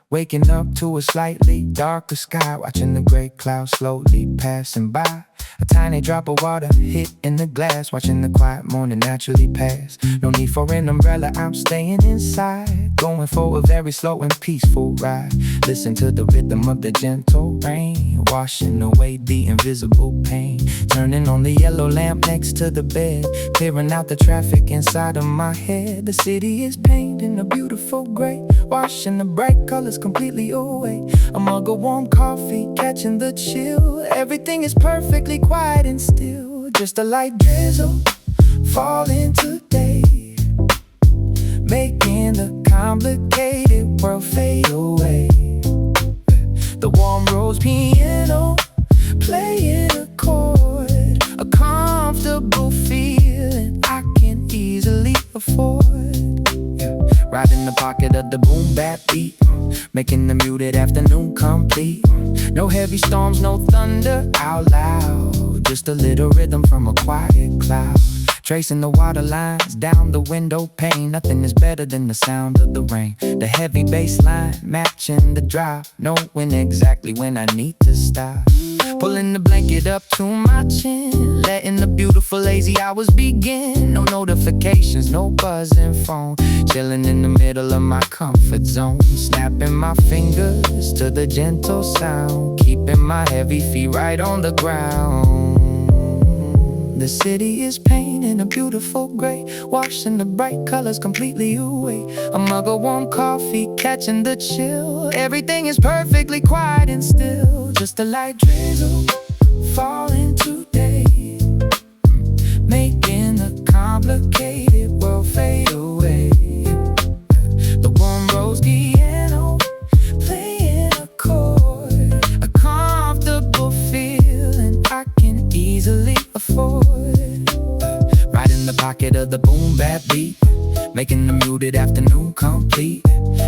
Waking up to a slightly darker sky, watching the gray clouds slowly passing by. A tiny drop of water hit in the glass, watching the quiet morning naturally pass. No need for an umbrella, I'm staying inside, going for a very slow and peaceful ride. Listen to the rhythm of the gentle rain, washing away the invisible pain. Turning on the yellow lamp next to the bed, clearing out the traffic inside of my head. The city is painted in a beautiful gray, washing the bright colors completely away. A mug of warm coffee, catching the chill. Everything is perfectly quiet and still. Just a light drizzle falling today, making the complicated world fade away. The warm rose piano playing a chord, a comfortable feeling I can easily afford. Right in the pocket of the boom bap beat, making the muted afternoon complete. No heavy storms, no thunder out loud, just a little rhythm from a quiet cloud. Tracing the water lines down the window pane, nothing is better than the sound of the rain. The heavy bass line matching the drive, knowing exactly when I need to stop. Pulling the blanket up to my chin, letting the beautiful lazy hours begin. No notifications, no buzzing phone, chilling in the middle of my comfort zone. Snapping my fingers to the gentle sound, keeping my heavy feet right on the ground. The city is painted a beautiful gray, washing the bright colors completely away. A mug of warm coffee, catching the chill. Everything is perfectly quiet and still. Just a light drizzle falling today, making the complicated world fade away. The warm rose piano playing a chord, a comfortable feeling I can easily afford. Right in the pocket of the boom bap beat, making the muted afternoon complete.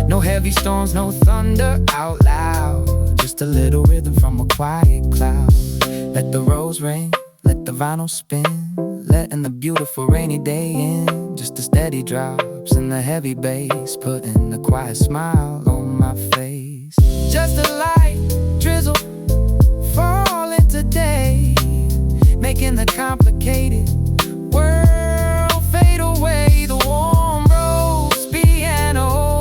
No heavy storms, no thunder out loud, just a little rhythm from a quiet cloud. Let the rose ring, let the vinyl spin, letting the beautiful rainy day in. Just the steady drops and the heavy bass, putting a quiet smile on my face. Just a light drizzle falling today, making the complicated world fade away. The warm rose piano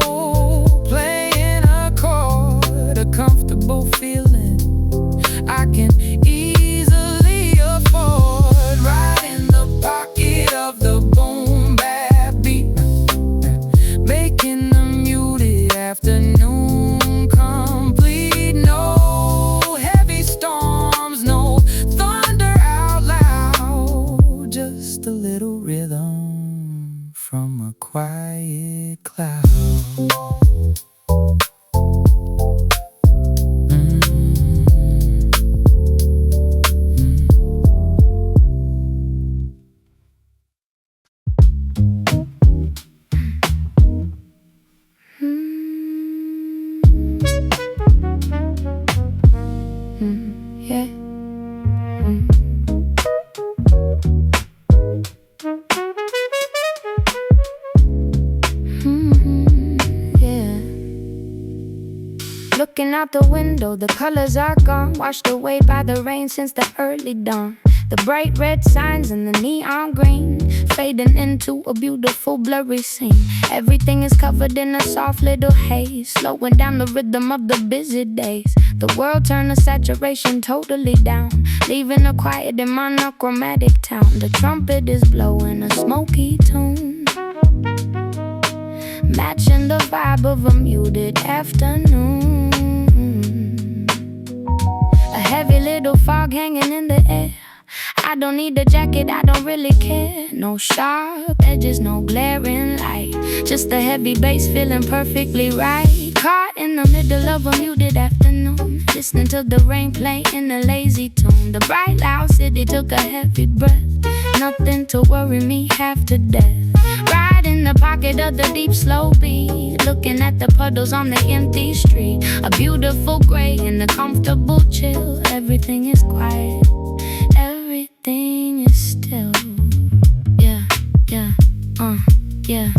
playing a chord, a comfortable feeling I can easily afford. Right in the pocket of the boom bap beat, making the muted afternoon complete. No heavy storms, no thunder out loud, just a little rhythm from a quiet cloud. Looking out the window, the colors are gone, washed away by the rain since the early dawn. The bright red signs and the neon green, fading into a beautiful blurry scene. Everything is covered in a soft little haze, slowing down the rhythm of the busy days. The world turned the saturation totally down, leaving a quiet and monochromatic town. The trumpet is blowing a smoky tune, matching the vibe of a muted afternoon. A heavy little fog hanging in the air. I don't need a jacket, I don't really care. No sharp edges, no glaring light, just the heavy bass feeling perfectly right. Caught in the middle of a muted afternoon, listening to the rain play in a lazy tune. The bright loud city took a heavy breath, nothing to worry me half to death. Right in the pocket of the deep slow beat, looking at the puddles on the empty street. A beautiful gray and a comfortable chill. everything is quiet, everything is still. Yeah, yeah, yeah.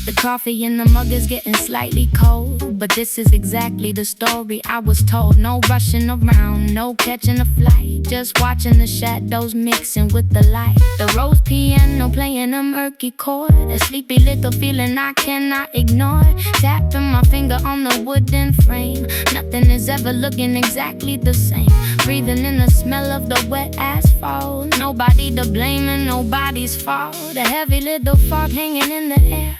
The coffee in the mug is getting slightly cold, but this is exactly the story I was told. No rushing around, no catching a flight, just watching the shadows mixing with the light. The Rhodes piano playing a murky chord, a sleepy little feeling I cannot ignore. Tapping my finger on the wooden frame, nothing is ever looking exactly the same. Breathing in the smell of the wet asphalt, nobody to blame and nobody's fault. A heavy little fog hanging in the air,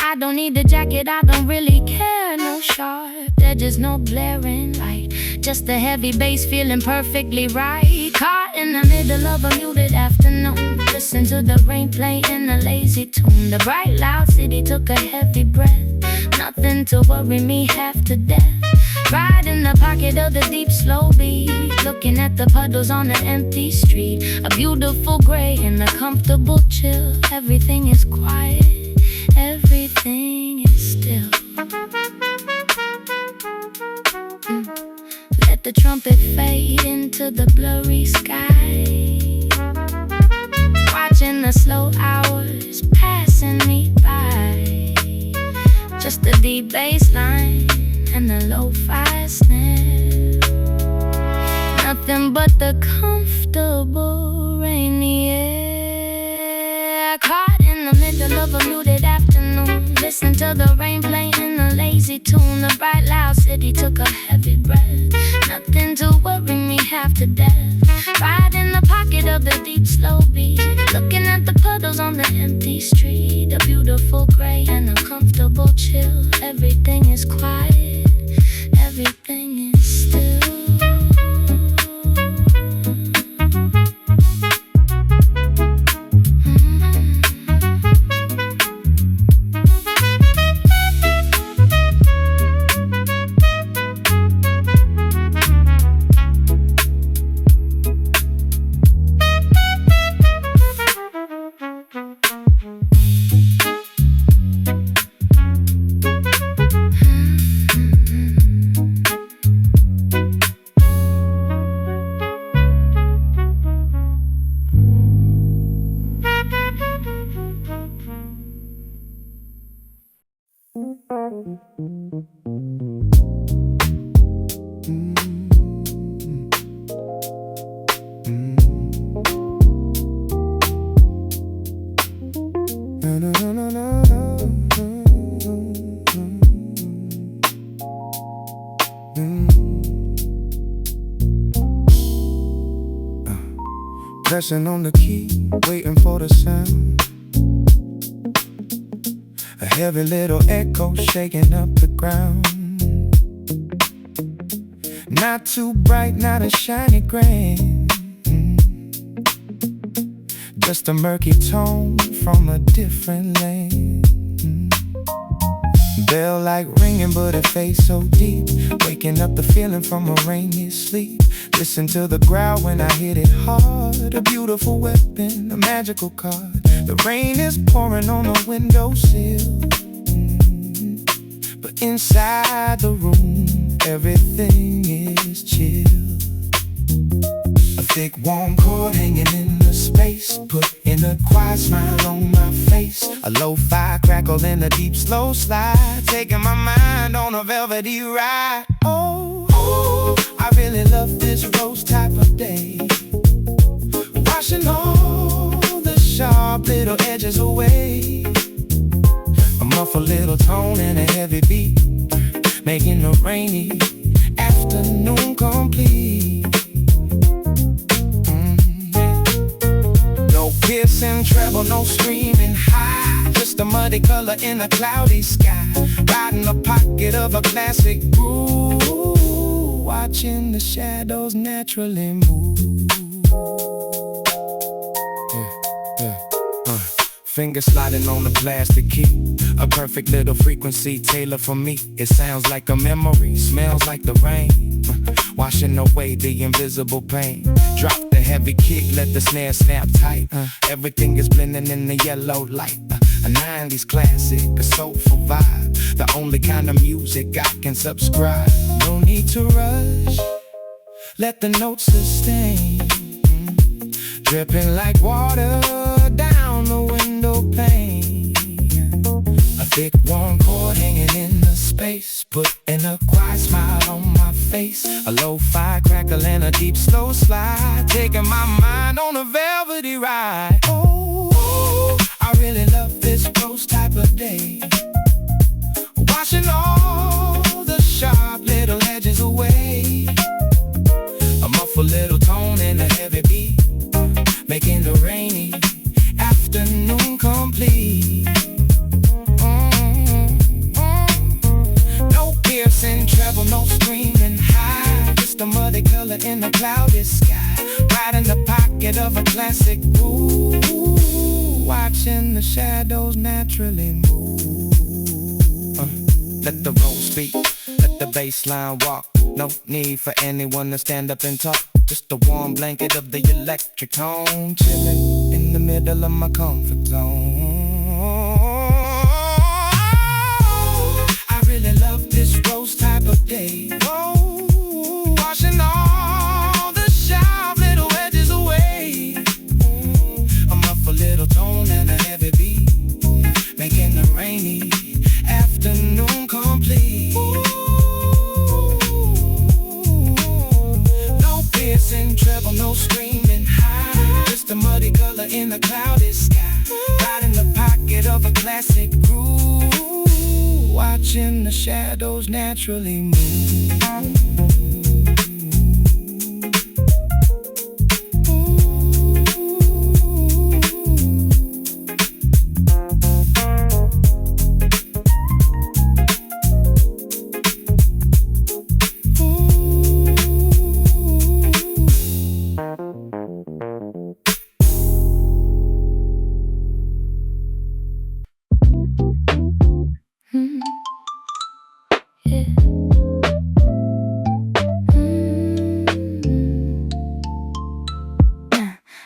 I don't need a jacket, I don't really care. No sharp edges, no glaring light, just a heavy bass feeling perfectly right. Caught in the middle of a muted afternoon, listen to the rain play in a lazy tune. The bright loud city took a heavy breath, nothing to worry me half to death. Right in the pocket of the deep slow beat, looking at the puddles on the empty street. A beautiful gray and a comfortable chill, everything is quiet, everything is still. Let the trumpet fade into the blurry sky, watching the slow hours passing me by. Just the deep bass line and the lo-fi snare, nothing but the comfortable rainy air. Caught in the middle of a muted afternoon, listen to the rain play in a lazy tune. The bright loud city took a heavy breath, nothing to worry me half to death. Right in the pocket of the deep slow beat, looking at the puddles on the empty street. A beautiful gray and a comfortable chill, everything is quiet, everything is still. Pressing on the key, waiting for the sound. A heavy little echo shaking up the ground. Not too bright, not a shiny grand, just a murky tone from a different land. Bell like ringing, but it fades so deep, waking up the feeling from a rainy sleep. Listen to the growl when I hit it hard. A beautiful weapon, a magical card. The rain is pouring on the windowsill, but inside the room everything is chill. A thick warm cord hanging in the space, putting a quiet smile on my face. A lo-fi crackle in a deep slow slide, taking my mind on a velvety ride. Oh, I really love this rose type of day, washing all the sharp little edges away. A muffled little tone and a heavy beat, making a rainy afternoon complete. No piercing treble, no screaming high, just a muddy color in a cloudy sky. Right in the pocket of a classic groove, watching the shadows naturally move. Finger sliding on the plastic key, a perfect little frequency tailored for me. It sounds like a memory, smells like the rain, washing away the invisible pain. Drop the heavy kick, let the snare snap tight. Everything is blending in the yellow light. A 90s classic, a soulful vibe, the only kind of music I can subscribe. No need to rush, let the notes sustain, dripping like water down the window pane. A thick warm chord hanging in the space, putting a quiet smile on my face. A lo-fi crackle and a deep slow slide, taking my mind on a velvety ride. Oh, I really love this rose type of day, washing all the sharp little edges away. A muffled little tone and a heavy beat, making the rainy afternoon complete. No piercing treble, no screaming high, just a muddy color in a cloudy sky, right in the pocket of a classic groove, watching the shadows naturally move. Let the roll speak, let the bass line walk. No need for anyone to stand up and talk, just a warm blanket of the electric tone, chilling in the middle of my comfort zone. I really love this rose type of day. Oh, washing all the sharp little edges away. A muffled little tone and a heavy beat, making the rainy afternoon complete. No piercing treble, no screaming high, just a muddy color in a cloudy sky, right in the pocket of a classic groove, watching the shadows naturally move.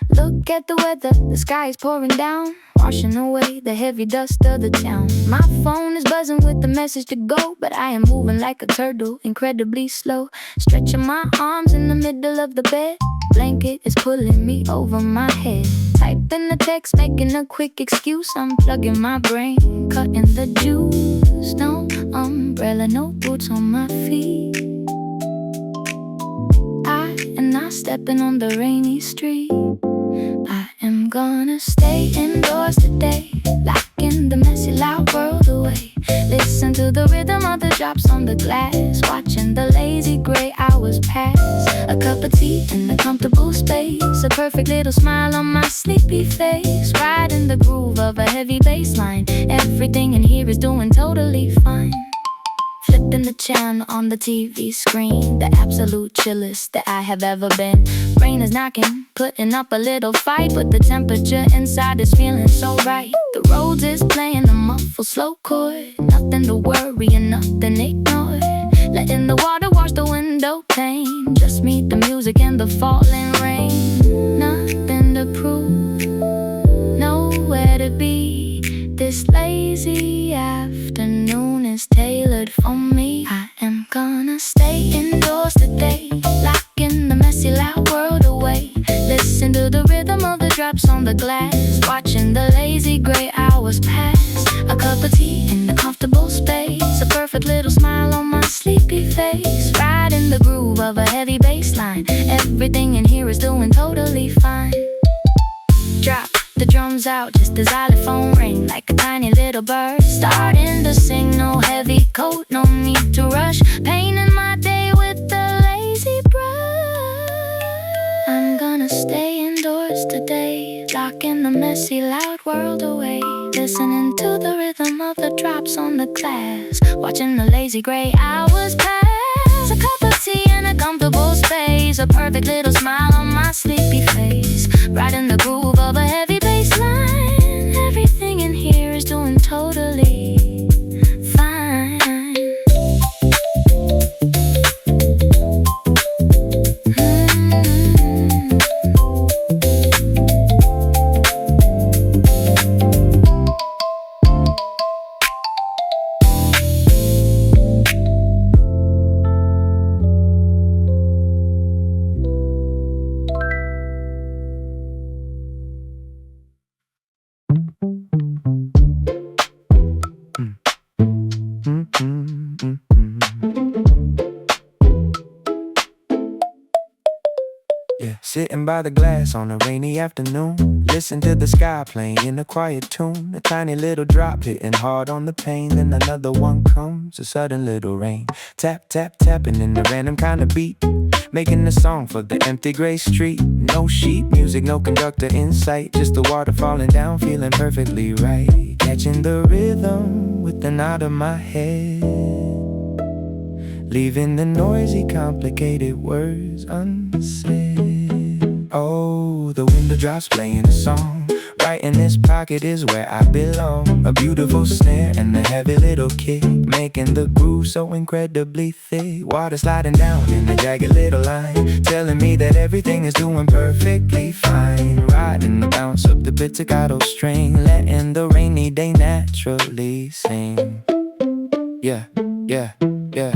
Look at the weather, the sky is pouring down, washing away the heavy dust of the town. My phone is buzzing with the message to go, but I am moving like a turtle, incredibly slow, stretching my arms in the middle of the bed. Blanket is pulling me over my head. Typing the text, making a quick excuse. Unplugging my brain, cutting the juice. No umbrella, no boots on my feet. I am not stepping on the rainy street. I am gonna stay indoors today, locking the messy loud world away. Listen to the rhythm of the drops on the glass, watching the lazy gray hours pass. A cup of tea in a comfortable space, a perfect little smile on my sleepy face, right in the groove of a heavy bass line. Everything in here is doing totally fine. Flipping the channel on the TV screen, the absolute chillest that I have ever been. Rain is knocking, putting up a little fight, but the temperature inside is feeling so right. The Rhodes is playing a muffled slow chord, nothing to worry and nothing ignored. Letting the water wash the window pane, just meet the music and the falling rain. Nothing to prove, nowhere to be. This lazy afternoon is tailored for me. I am gonna stay indoors today, locking the messy loud world away. Listen to the rhythm of the drops on the glass, watching the lazy gray hours pass. A cup of tea in a comfortable space, a perfect little smile on my sleepy face, right in the groove of a heavy bass line. Everything in here is doing totally fine. Drop the drums out, just the xylophone ring like a tiny little bird, starting to sing. No heavy coat, no need to rush, painting my day with the lazy brush. I'm gonna stay indoors today, locking the messy loud world away. Listening to the rhythm of the drops on the glass, watching the lazy gray hours pass. A cup of tea in a comfortable space, a perfect little smile on my sleepy face, right in the groove of a heavy bass line. Everything in here is doing totally fine. Yeah, sitting by the glass on a rainy afternoon, listen to the sky playing a quiet tune. A tiny little drop hitting hard on the pane, then another one comes, a sudden little rain. Tap, tap, tapping in the random kind of beat, making a song for the empty gray street. No sheet music, no conductor in sight, just the water falling down, feeling perfectly right. Catching the rhythm with the nod of my head, leaving the noisy, complicated words unsaid. Oh, the window drops playing a song. Right in this pocket is where I belong. A beautiful snare and a heavy little kick, making the groove so incredibly thick. Water sliding down in a jagged little line, telling me that everything is doing perfectly fine. Riding the bounce of the pizzicato string, letting the rainy day naturally sing. Yeah, yeah, yeah.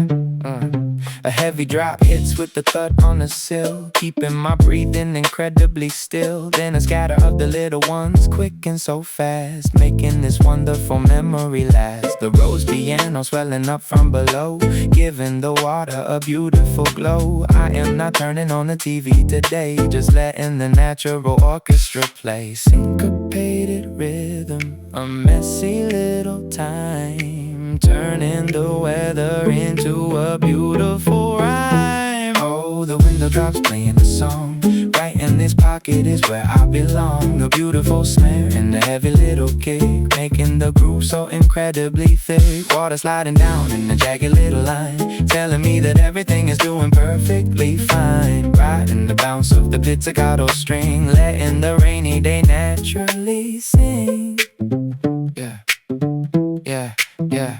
A heavy drop hits with the thud on the sill, keeping my breathing incredibly still. Then a scatter of the little ones, quick and so fast, making this wonderful memory last. The Rhodes piano swelling up from below, giving the water a beautiful glow. I am not turning on the TV today, just letting the natural orchestra play. Syncopated rhythm, a messy little time, turning the weather into a beautiful rhyme. Oh, the window drops playing a song. Right in this pocket is where I belong. A beautiful snare and a heavy little kick, making the groove so incredibly thick. Water sliding down in a jagged little line, telling me that everything is doing perfectly fine. Riding the bounce of the pizzicato string, letting the rainy day naturally sing. Yeah, yeah, yeah.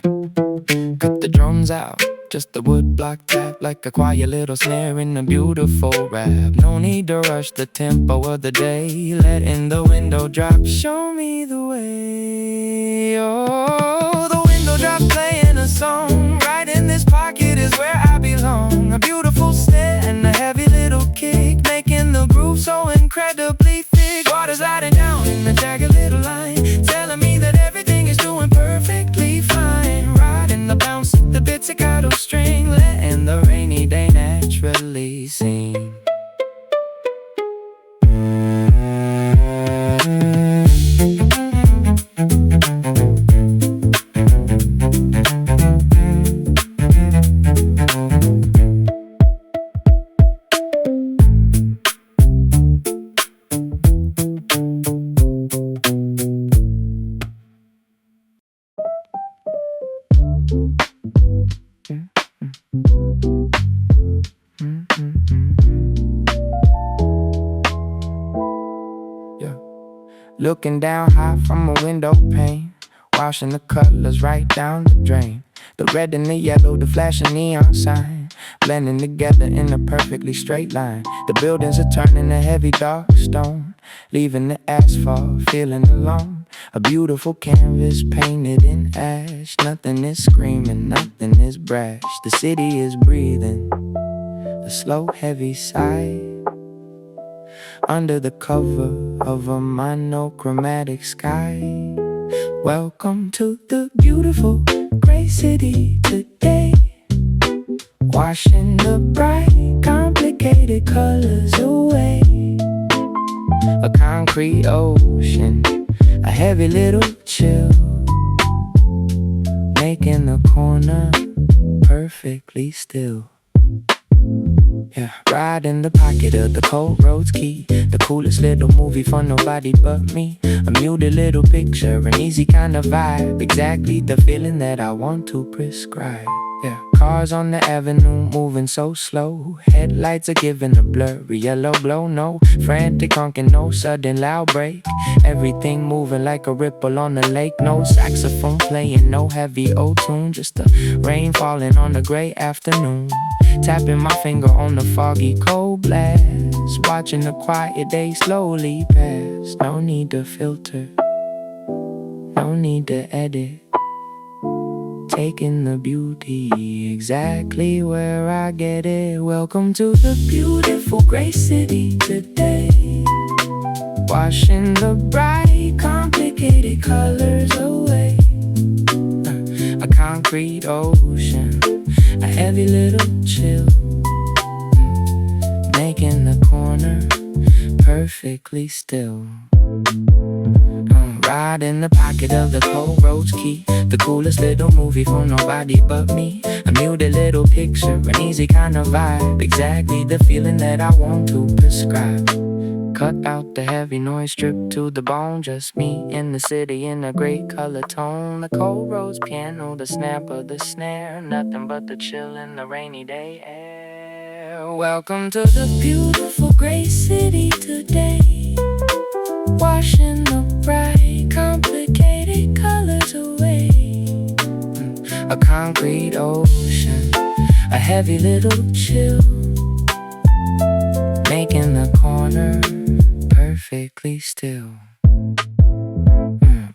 Cut the drums out, just the wood block tap, like a quiet little snare in a beautiful rap. No need to rush the tempo of the day, letting the window drop show me the way. Oh, the window drop playing a song. Right in this pocket is where I belong. A beautiful snare and a heavy little kick, making the groove so incredibly thick. Water sliding down in a jagged little line, telling me that everything is doing perfectly fine. Riding the bounce of the pizzicato string, letting the rainy day naturally sing. Looking down high from a window pane, washing the colors right down the drain. The red and the yellow, the flashing neon sign, blending together in a perfectly straight line. The buildings are turning to heavy dark stone, leaving the asphalt feeling alone. A beautiful canvas painted in ash. Nothing is screaming, nothing is brash. The city is breathing a slow heavy sigh under the cover of a monochromatic sky. Welcome to the beautiful gray city today, washing the bright complicated colors away. A concrete ocean, a heavy little chill, making the corner perfectly still. Yeah, right in the pocket of the cold Rhodes key, the coolest little movie for nobody but me. A muted little picture, an easy kind of vibe, exactly the feeling that I want to prescribe. Yeah, cars on the avenue moving so slow, headlights are giving a blurry yellow glow. No frantic honking, no sudden loud break, everything moving like a ripple on the lake. No saxophone playing, no heavy O-tune, just the rain falling on a gray afternoon. Tapping my finger on the foggy cold blast, watching the quiet day slowly pass. No need to filter, no need to edit, taking the beauty exactly where I get it. Welcome to the beautiful gray city today, washing the bright complicated colors away. A concrete ocean, a heavy little chill, making the corner perfectly still. Ride in the pocket of the cold Rhodes key, the coolest little movie for nobody but me. A muted little picture, an easy kind of vibe, exactly the feeling that I want to prescribe. Cut out the heavy noise, stripped to the bone, just me in the city in a great color tone. The cold Rhodes piano, the snap of the snare, nothing but the chill in the rainy day air. Welcome to the beautiful great city today, washing the bright, complicated colors away. A concrete ocean, a heavy little chill, making the corner perfectly still.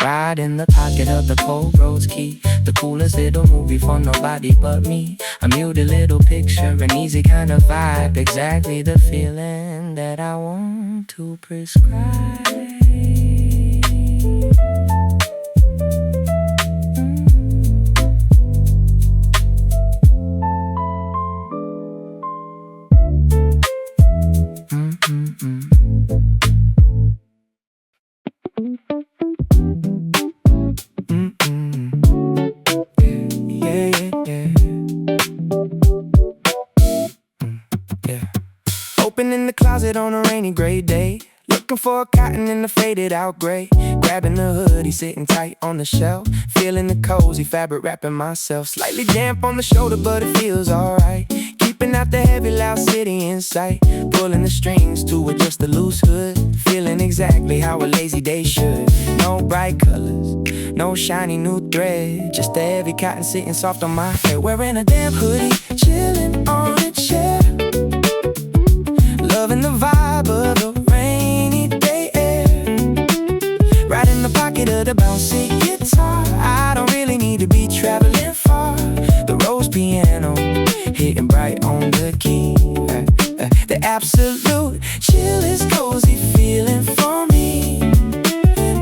Right in the pocket of the cold Rhodes key, the coolest little movie for nobody but me. A muted little picture, an easy kind of vibe, exactly the feeling that I want to prescribe. Open in the closet on a rainy gray day, looking for a cotton in the faded out gray. Grabbing the hoodie, sitting tight on the shelf, feeling the cozy fabric wrapping myself. Slightly damp on the shoulder, but it feels alright. Keeping out the heavy loud city in sight, pulling the strings to adjust the loose hood, feeling exactly how a lazy day should. No bright colors, no shiny new thread, just a heavy cotton sitting soft on my head. Wearing a damp hoodie, chilling on a chair, loving the vibe of the rainy day air. Right in the pocket of the bouncy guitar, I don't really need to be traveling far. The Rhodes piano, hitting bright on the key. The absolute chill is cozy feeling for me.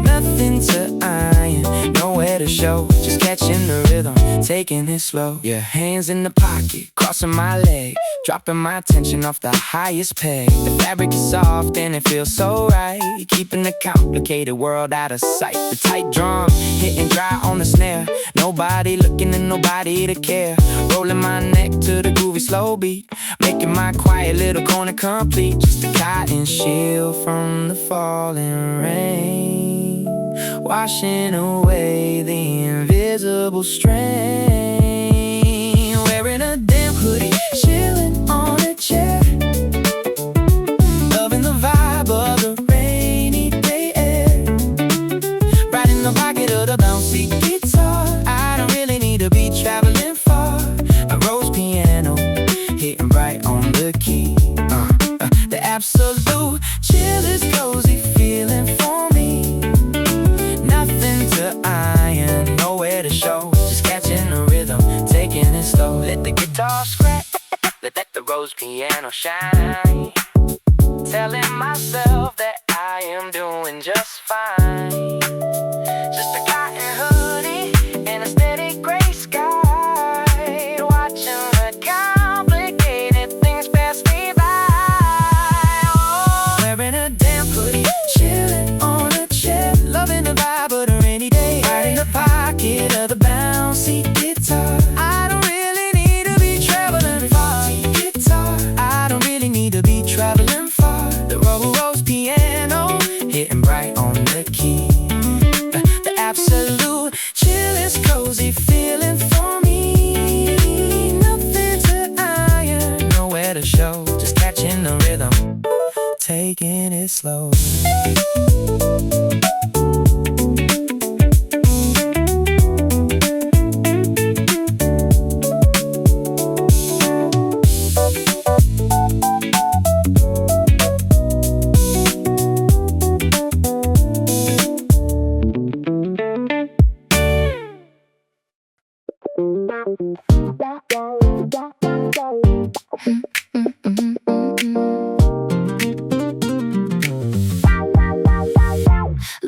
Nothing to iron, nowhere to show, just catching the rhythm, taking it slow. Yeah, hands in the pocket, crossing my leg, dropping my tension off the highest peg. The fabric is soft and it feels so right, keeping the complicated world out of sight. The tight drum hitting dry on the snare, nobody looking and nobody to care. Rolling my neck to the groovy slow beat, making my quiet little corner complete. Just a cotton shield from the falling rain, washing away the invisible strain. Wearing a damp hoodie, chilling on a chair, loving the vibe of the rainy day air. Right in the pocket of the bouncy guitar, I don't really need to be traveling far. A Rhodes piano, hitting bright on the key. The absolute chill is cozy feeling for me. Nothing to iron, nowhere to show, just catching the rhythm, taking it slow. Let the guitar scratch, let the Rhodes piano shine, telling myself that I am doing just fine. Just a cotton hoodie and a steady gray sky, watching the complicated things pass me by. Oh, wearing a damp hoodie, chilling on a chair, loving the vibe of the rainy day. Right in the pocket of the bouncy guitar, I don't really need to be traveling far. Guitar, I don't really need to be traveling far. The Rhodes piano, hitting bright on the key. The absolute chill is cozy feeling for me. Nothing to iron, nowhere to show, just catching the rhythm, taking it slow.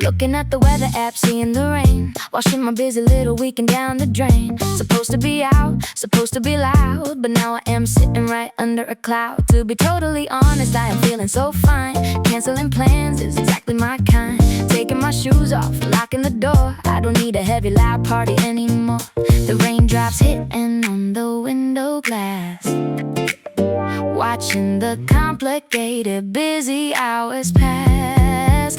Looking at the weather app, seeing the rain, washing my busy little weekend down the drain. Supposed to be out, supposed to be loud, but now I am sitting right under a cloud. To be totally honest, I am feeling so fine. Canceling plans is exactly my kind. Taking my shoes off, locking the door. I don't need a heavy loud party anymore. The raindrops hitting on the window glass, watching the complicated busy hours pass.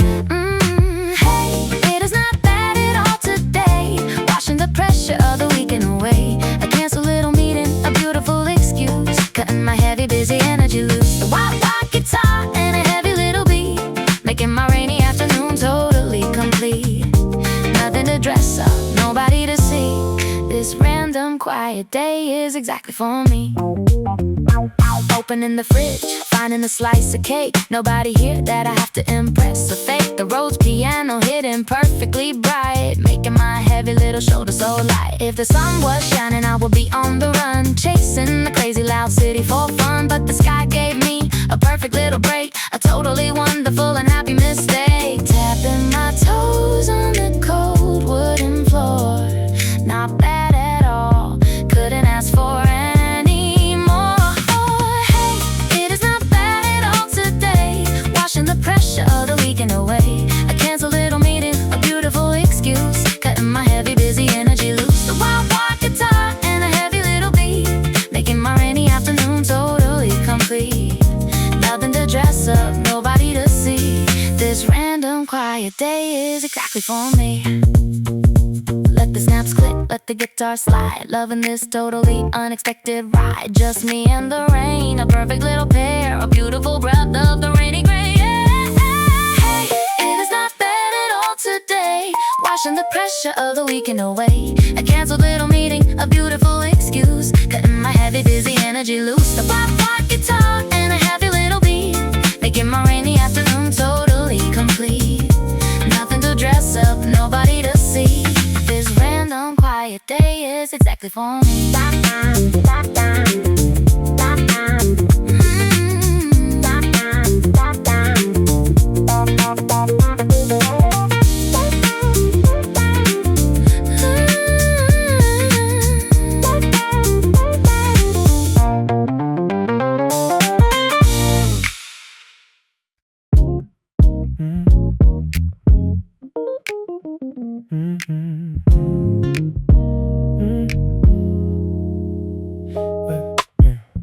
Hey, it is not bad at all today. Washing the pressure of the weekend away. A canceled little meeting, a beautiful excuse. Cutting my heavy busy energy loose. The wild guitar and a heavy little beat, making my rainy afternoon totally complete. Nothing to dress up, nobody to see. This random quiet day is exactly for me. Opening the fridge, finding a slice of cake. Nobody here that I have to impress or fake. The Rhodes piano hitting perfectly bright, making my heavy little shoulder so light. If the sun was shining, I would be on the run, chasing the crazy loud city for fun. But the sky gave me a perfect little break, a totally wonderful and happy mistake. Tapping my toes on the cold wooden floor, not bad at all, couldn't ask for any more. Oh, hey, it is not bad at all today. Washing the pressure of the weekend away. A canceled little meeting, a beautiful excuse. Cutting my heavy busy energy loose. The wild guitar and a heavy little beat, making my rainy afternoon totally complete. Nothing to dress up, nobody to see. This random quiet day is exactly for me. Let the snaps click, let the guitar slide. Loving this totally unexpected ride. Just me and the rain, a perfect little pair, a beautiful breath of the rainy gray air. Hey, it is not bad at all today. Washing the pressure of the weekend away. A canceled little meeting, a beautiful excuse. Cutting my heavy busy energy loose. The pop guitar and a heavy little beat, making my rainy afternoon totally complete. Nothing to dress up, nobody to see. This random quiet day is exactly for me.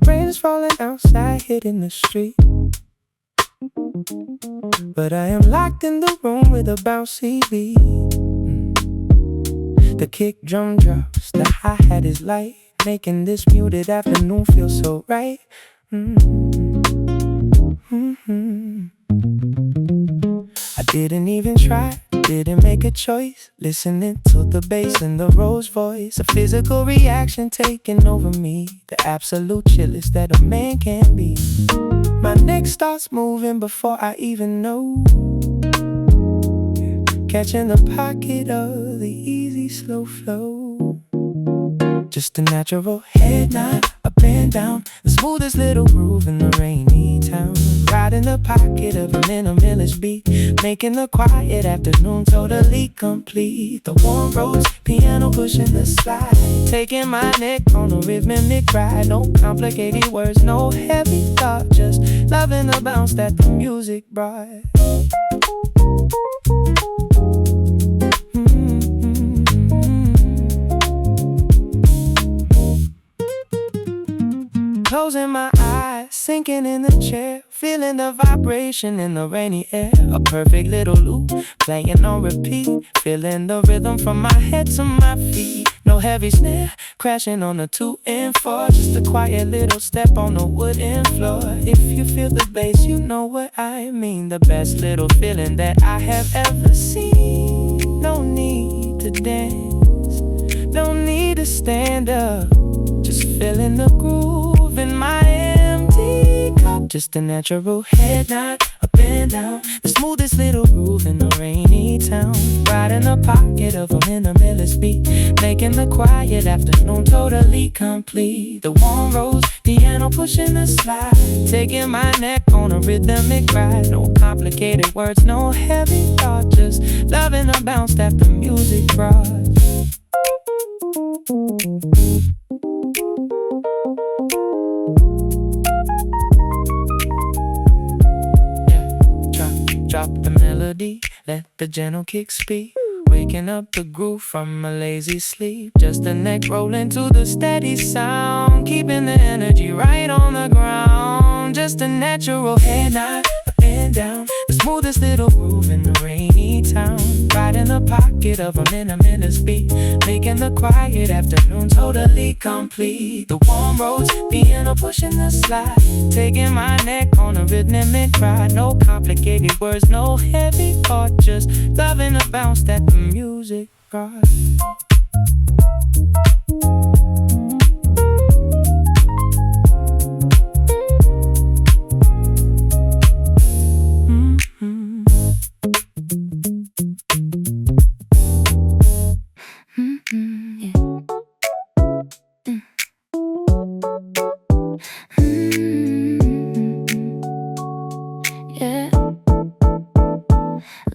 Rain's falling outside, hitting the street, but I am locked in the room with a bouncy beat. The kick drum drops, the hi-hat is light, making this muted afternoon feel so right. I didn't even try, didn't make a choice. Listening to the bass and the Rose voice, a physical reaction taking over me. The absolute chillest that a man can be. My neck starts moving before I even know, catching the pocket of the easy slow flow. Just a natural head nod, up and down, the smoothest little groove in the rainy town. Right in the pocket of a minimalist beat, making the quiet afternoon totally complete. The warm Rhodes piano pushing the slide, taking my neck on a rhythmic ride. No complicated words, no heavy thought, just loving the bounce that the music brought. Closing my eyes, sinking in the chair, feeling the vibration in the rainy air. A perfect little loop, playing on repeat, feeling the rhythm from my head to my feet. No heavy snare, crashing on the 2 and 4, just a quiet little step on the wooden floor. If you feel the bass, you know what I mean. The best little feeling that I have ever seen. No need to dance, no need to stand up, just feeling the groove in my empty cup. Just a natural head nod, up and down. The smoothest little groove in the rainy town. Right in the pocket of a minimalist beat, making the quiet afternoon totally complete. The warm rose piano pushing the slide, taking my neck on a rhythmic ride. No complicated words, no heavy thought, just loving the bounce that the music brought. Drop the melody, let the gentle kick speak, waking up the groove from a lazy sleep. Just the neck rolling to the steady sound, keeping the energy right on the ground. Just a natural head nod, up and down. The smoothest little groove in the rainy town. Right in the pocket of a minimalist beat, making the quiet afternoon totally complete. The warm rose piano pushing the slide, taking my neck on a rhythmic ride. No complicated words, no heavy thought, just loving the bounce that the music brought.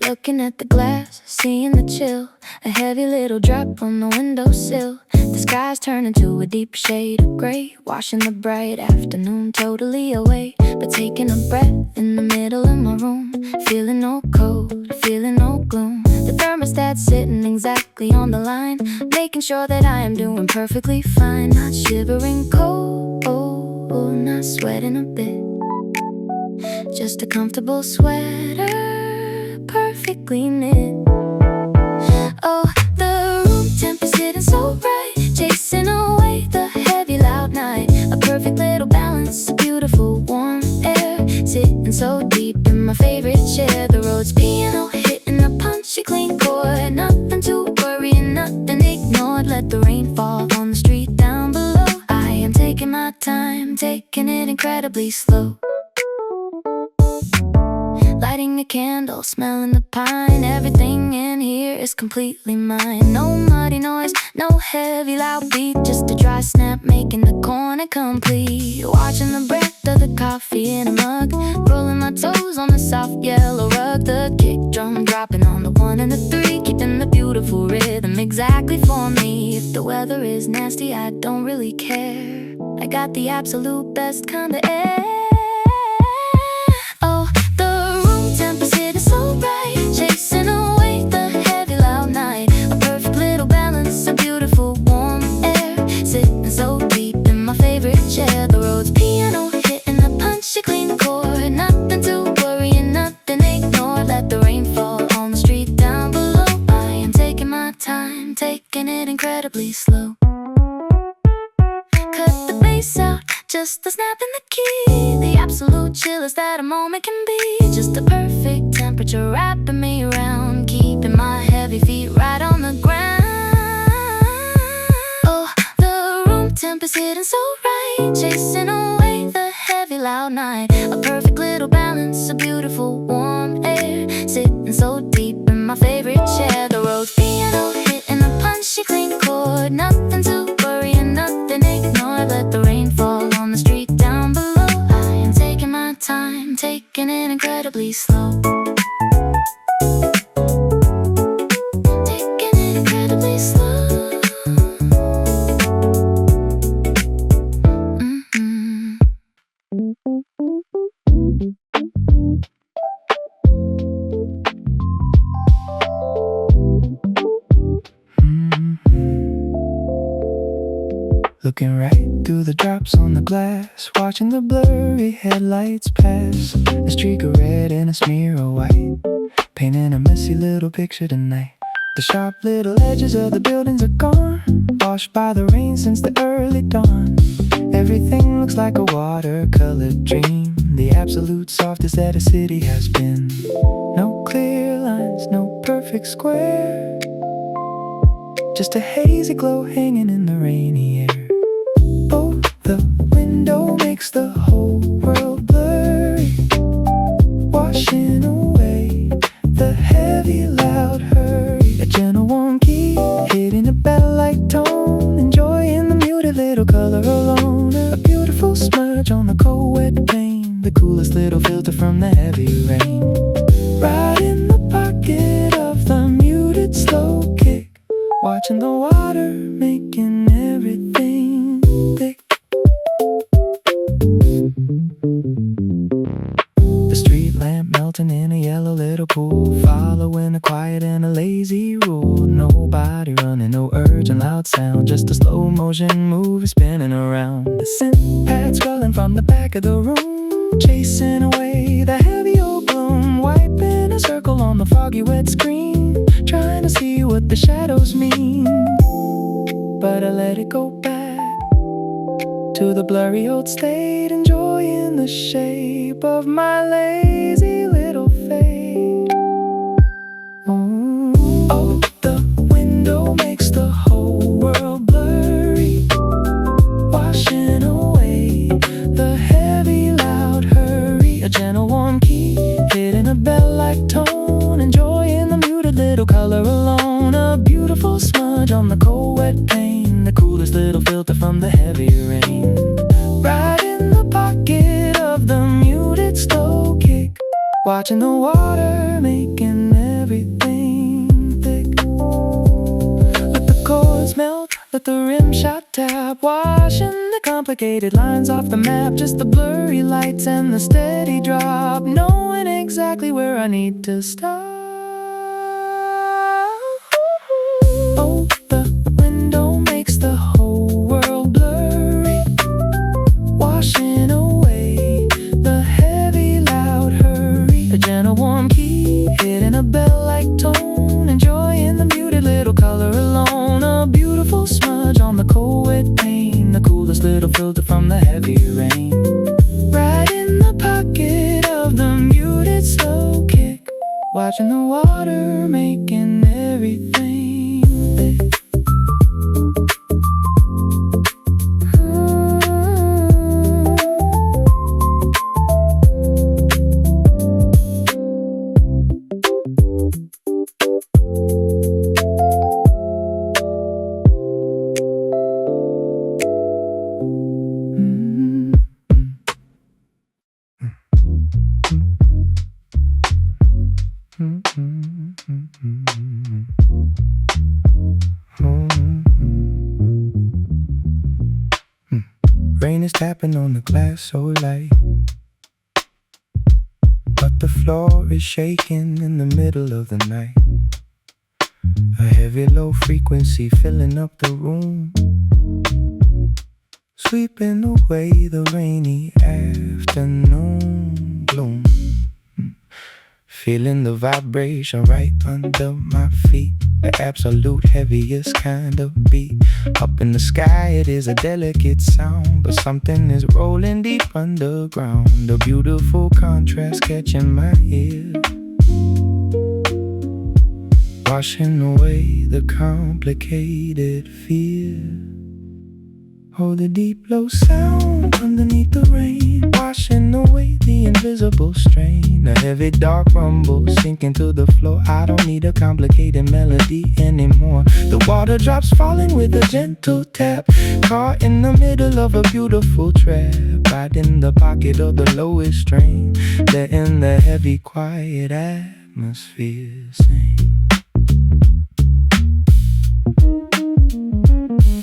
Looking at the glass, seeing the chill, a heavy little drop on the windowsill. The sky's turning to a deep shade of gray, washing the bright afternoon totally away. But taking a breath in the middle of my room, feeling no cold, feeling no gloom. The thermostat's sitting exactly on the line, making sure that I am doing perfectly fine. Not shivering cold, not sweating a bit, just a comfortable sweater, perfectly knit. Oh, the room temp is hitting so right, chasing away the heavy loud night. A perfect little balance, a beautiful warm air, sitting so deep in my favorite chair. The Rhodes piano hitting a punchy clean chord. Nothing to worry and nothing ignored. Let the rain fall on the street down below. I am taking my time, taking it incredibly slow. Lighting a candle, smelling the pine. Everything in here is completely mine. No muddy noise, no heavy loud beat, just a dry snap making the corner complete. Watching the breath of the coffee in a mug, rolling my toes on the soft yellow rug. The kick drum dropping on the 1 and the 3, keeping the beautiful rhythm exactly for me. If the weather is nasty, I don't really care. I got the absolute best kind of air. So bright, chasing away the heavy loud night. A perfect little balance, a beautiful warm air, sitting so deep in my favorite chair. The Rhodes piano hitting a punchy clean chord. Nothing to worry and nothing ignore. Let the rain fall on the street down below. I am taking my time, taking it incredibly slow. Cut the bass out, just a snap in the key. The absolute chillest that a moment can be. Just a perfect temperature wrapping me around, keeping my heavy feet right on the ground. Oh, the room temp is hitting so right, chasing away the heavy loud night. A perfect little balance, a beautiful warm air, sitting so deep in my favorite chair. The Rhodes piano hitting a punchy clean chord. Nothing to worry and nothing ignore. Let the rain fall on the street down below. I am taking my time, taking it incredibly slow. Taking it incredibly slow. Looking right through the drops on the glass, watching the blurry headlights pass. A streak of red and a smear of white, painting a messy little picture tonight. The sharp little edges of the buildings are gone, washed by the rain since the early dawn. Everything looks like a watercolored dream, the absolute softest that a city has been. No clear lines, no perfect square, just a hazy glow hanging in the rainy air. Oh, the window makes the whole world blurry, washing away the heavy, loud hurry. A gentle warm key hitting a bell-like tone, enjoying the muted little color alone. A beautiful smudge on the cold wet pane, the coolest little filter from the heavy rain. Right in the pocket of the muted slow kick, watching the water making everything thick. The street lamp melting in a yellow little pool, following a quiet and a lazy rule. Nobody running, no urgent loud sound, just a slow motion movie spinning around. The scent pad swelling from the back of the room, chasing away the heavy old gloom, wiping a circle on the foggy wet screen, trying to see what the shadows mean. But I let it go back to the blurry old state, enjoying the shape of my lazy little fate. Oh, the window makes the whole world blurry, washing away the heavy, loud hurry. A gentle warm key hitting a bell-like tone, enjoying the muted little color alone. A beautiful smudge on the cold wet pane, the coolest little filter from the heavy rain. Right in the pocket of the muted slow kick, watching the water making everything thick. Let the chords melt, let the rim shot tap, washing the complicated lines off the map. Just the blurry lights and the steady drop, knowing exactly where I need to stop. Oh, the window makes the whole world blurry, washing away the heavy, loud hurry. A gentle warm key hitting a bell-like tone, enjoying the muted little color alone. A beautiful smudge on the cold wet pane, the coolest little filter from the heavy rain. Right in the pocket of the muted slow kick, watching the water making everything thick. Rain is tapping on the glass so light, but the floor is shaking in the middle of the night. A heavy low frequency filling up the room, sweeping away the rainy afternoon gloom. Feeling the vibration right under my feet, the absolute heaviest kind of beat. Up in the sky it is a delicate sound, but something is rolling deep underground. The beautiful contrast catching my ear, washing away the complicated fear. Oh, the deep low sound underneath the rain, washing away the invisible strain. A heavy dark rumble sinking to the floor, I don't need a complicated melody anymore. The water drops falling with a gentle tap, caught in the middle of a beautiful trap. Right in the pocket of the lowest strain, letting the heavy quiet atmosphere sing.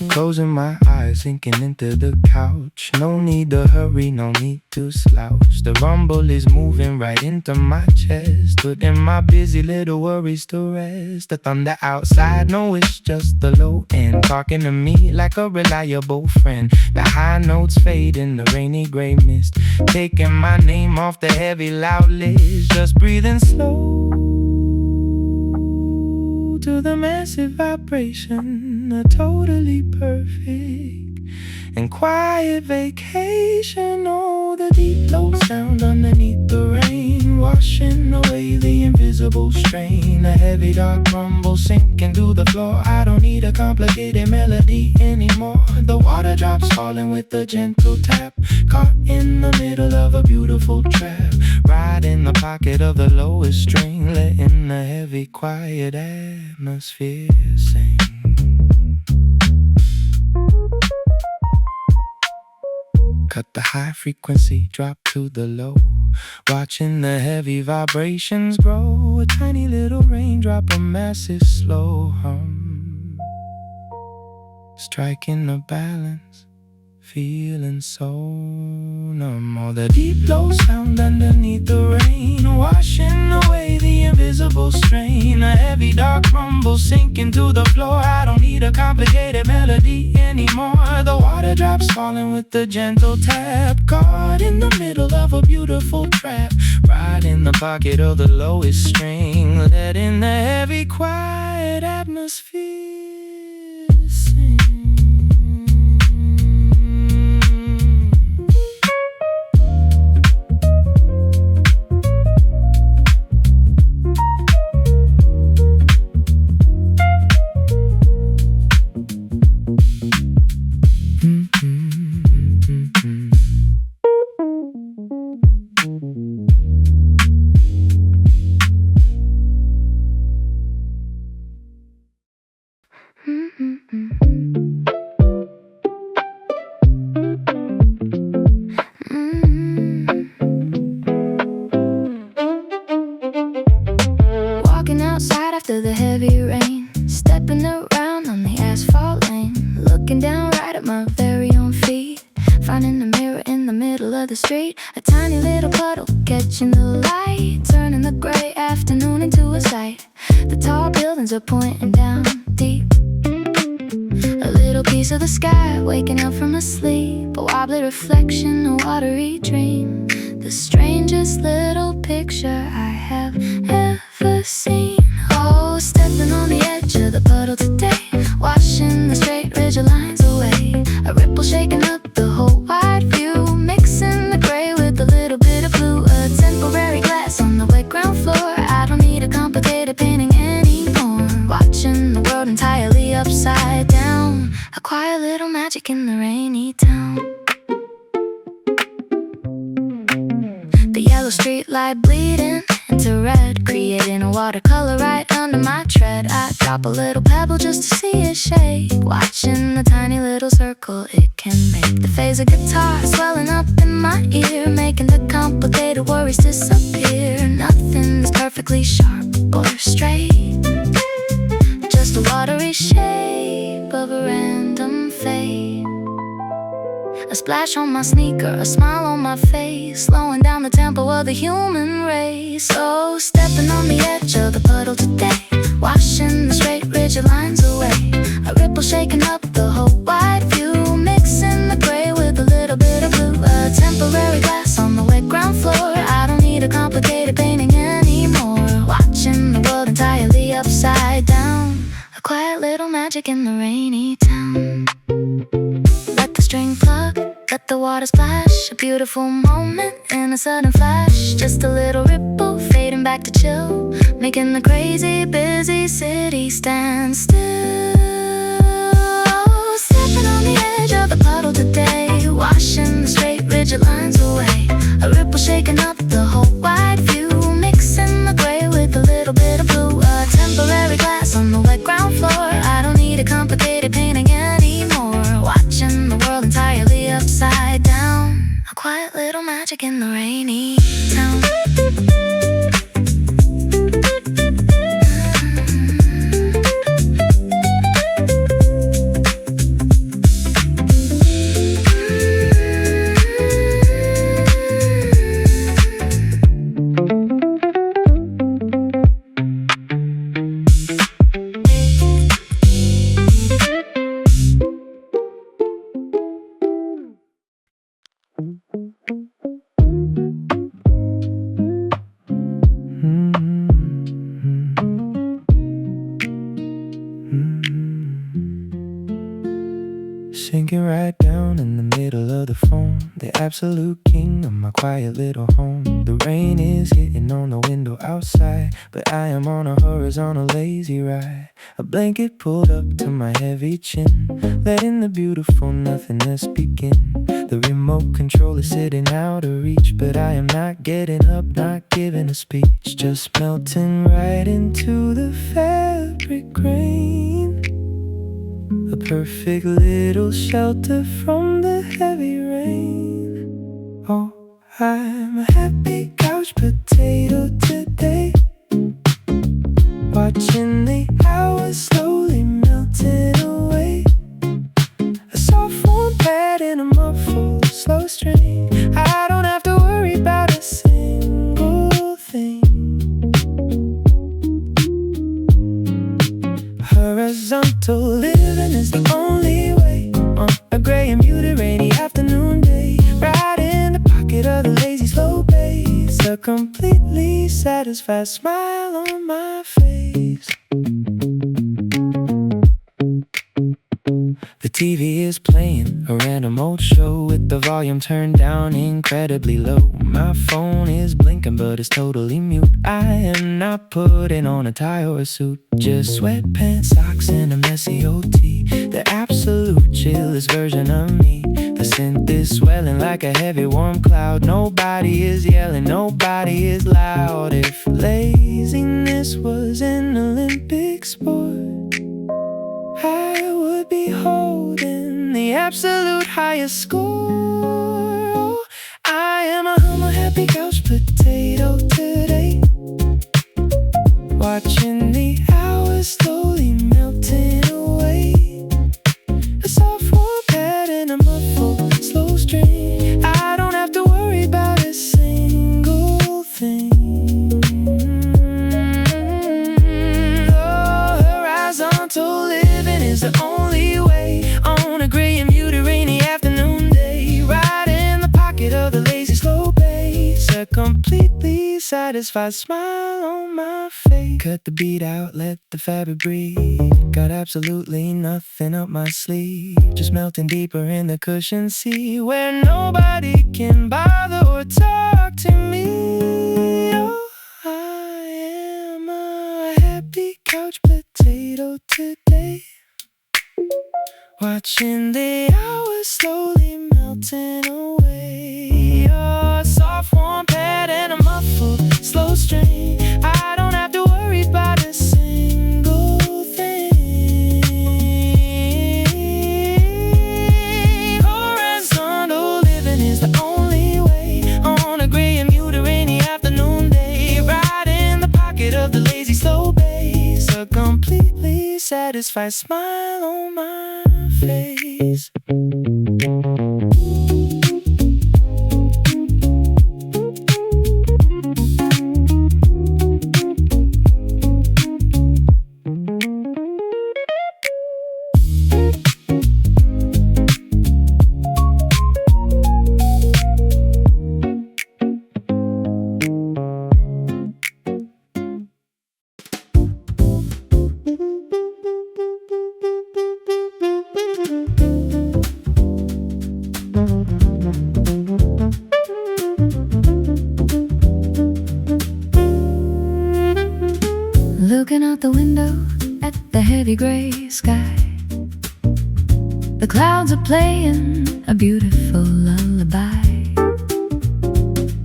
Closing my eyes, sinking into the couch. No need to hurry, no need to slouch. The rumble is moving right into my chest, putting my busy little worries to rest. The thunder outside, no, it's just the low end, talking to me like a reliable friend. The high notes fade in the rainy gray mist, taking my name off the heavy loud list. Just breathing slow to the massive vibration, a totally perfect and quiet vacation. Oh, the deep low sound underneath the rain, washing away the invisible strain. A heavy dark rumble sinking to the floor, I don't need a complicated melody anymore. The water drops falling with a gentle tap, caught in the middle of a beautiful trap. right in the pocket of the lowest string, letting the heavy, quiet atmosphere sing. Cut the high frequency, drop to the low, watching the heavy vibrations grow. A tiny little raindrop, a massive slow hum, striking a balance, feeling so numb. All the deep low sound underneath the rain, washing away the invisible strain. A heavy dark rumble sinking to the floor. I don't need a complicated melody anymore. The water drops falling with the gentle tap, caught in the middle of a beautiful trap, right in the pocket of the lowest string, letting the heavy quiet atmosphere sing. Walking outside after the heavy rain, stepping around on the asphalt lane, looking down right at my very own feet, finding a mirror in the middle of the street. A tiny little puddle catching the light, turning the gray afternoon into a sight. The tall buildings are pointing down deep, a little piece of the sky waking up from a sleep, a wobbly reflection, a watery dream. The strangest little picture I have ever seen. Oh, stepping on the edge of the puddle today, washing the straight rigid lines away. A ripple shaking up the whole wide view, mixing the gray with a little bit of blue. A temporary glass on the wet ground floor. I don't need a complicated painting anymore. Watching the world entirely upside down, a quiet little magic in the rainy town. The yellow street light bleeding into red, creating a watercolor right under my tread. I drop a little pebble just to see it shake, watching the tiny little circle it can make. The phase of guitar swelling up in my ear, making the complicated worries disappear. Nothing's perfectly sharp or straight, just a watery shape of a random fade. A splash on my sneaker, a smile on my face, slowing down the tempo of the human race. Oh, stepping on the edge of the puddle today, washing the straight rigid lines away. A ripple shaking up the whole wide view, mixing the gray with a little bit of blue. A temporary glass on the wet ground floor. I don't need a complicated painting anymore. Watching the world entirely upside down, a quiet little magic in the rainy town. Let the string plug, let the water splash. A beautiful moment in a sudden flash. Just a little ripple fading back to chill, making the crazy busy city stand still. Stepping on the edge of the puddle today, washing the straight rigid lines away. A ripple shaking up the whole wide view, mixing the gray with a little bit of blue. A temporary glass on the wet ground floor. I don't need a complicated painting anymore. Watching the world entirely upside down, a quiet little magic in the rainy town. Sinking right down in the middle of the phone, the absolute king of my quiet little home. The rain is hitting on the window outside, but I am on a horizontal lazy ride. A blanket pulled up to my heavy chin, letting the beautiful nothingness begin. The remote control is sitting out of reach, but I am not getting up, not giving a speech, just melting right into the fabric grain. A perfect little shelter from the heavy rain. Oh, I'm a happy couch potato today, watching the hours slowly melting away. A soft warm pad and a muffled slow strain. I don't have to worry about a single thing. Horizontal living is the only way on a gray and muted rainy afternoon day. Right in the pocket of the lazy slow pace, a completely satisfied smile on my face. The TV is playing a random old show with the volume turned down incredibly low. My phone is blinking but it's totally mute. I am not putting on a tie or a suit, just sweatpants, socks and a messy OT. The absolute chillest version of me. The synth is swelling like a heavy warm cloud. Nobody is yelling, nobody is loud. If laziness was an Olympic sport, I would be holding the absolute highest score. I am a humble happy couch potato today, watching the hours slowly melting away. A soft warm pad and a muffled slow strain. I don't have to worry about a single thing. Horizontal living is the only way on a gray and muted rainy afternoon day. Right in the pocket of the lazy slow pace, a completely satisfied smile on my face. Cut the beat out, let the fabric breathe. Got absolutely nothing up my sleeve, just melting deeper in the cushion seat, where nobody can bother or talk to me. Oh, I am a happy couch potato today, watching the hours slowly melting away. Oh, a soft warm pad and a muffled slow strain. I don't have to worry about a single thing. Horizontal living is the only way on a gray and muted rainy afternoon day. Right in the pocket of the lazy slow pace, a completely satisfied smile on my face. Looking out the window at the heavy gray sky, the clouds are playing a beautiful lullaby.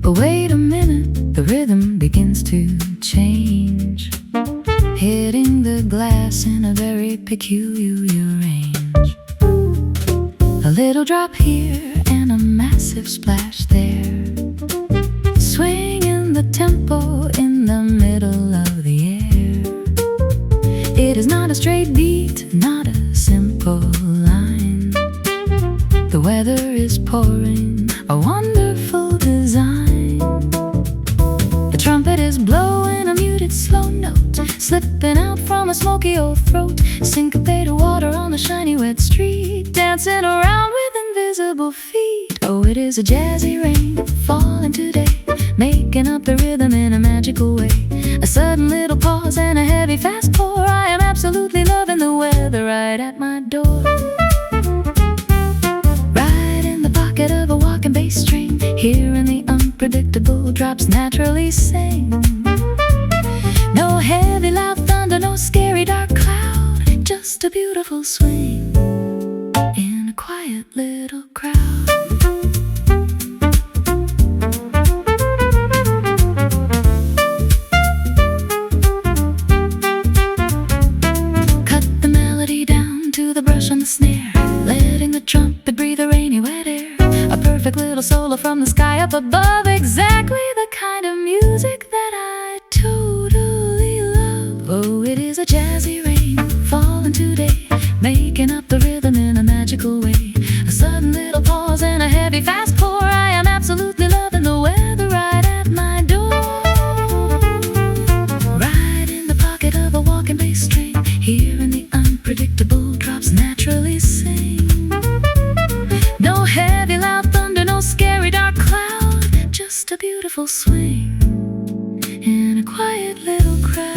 But wait a minute, the rhythm begins to change, hitting the glass in a very peculiar range. A little drop here and a massive splash there, swinging the tempo in the middle of the air. It is not a straight beat, not a simple line. The weather is pouring a wonderful design. The trumpet is blowing a muted slow note, slipping out from a smoky old throat. Syncopated water on the shiny wet street, dancing around with invisible feet. Oh, it is a jazzy rain falling today, making up the rhythm in a magical way. A sudden little pause and a heavy fast pour. I am absolutely loving the weather right at my door. Right in the pocket of Here in the unpredictable drops naturally sing. No heavy loud thunder, no scary dark cloud, just a beautiful swing in a quiet little crowd. On the snare, letting the trumpet breathe the rainy wet air. A perfect little solo from the sky up above. Exactly the kind of music that I totally love. Oh, it is a jazzy rain falling today, making up the rhythm in a magical way. A sudden little pause and a heavy fast pour. I am absolutely loving the weather right at my door. Right in the pocket of a walking bass string, here in the unpredictable drops naturally sing. No heavy loud thunder, no scary dark cloud, just a beautiful swing in a quiet little crowd.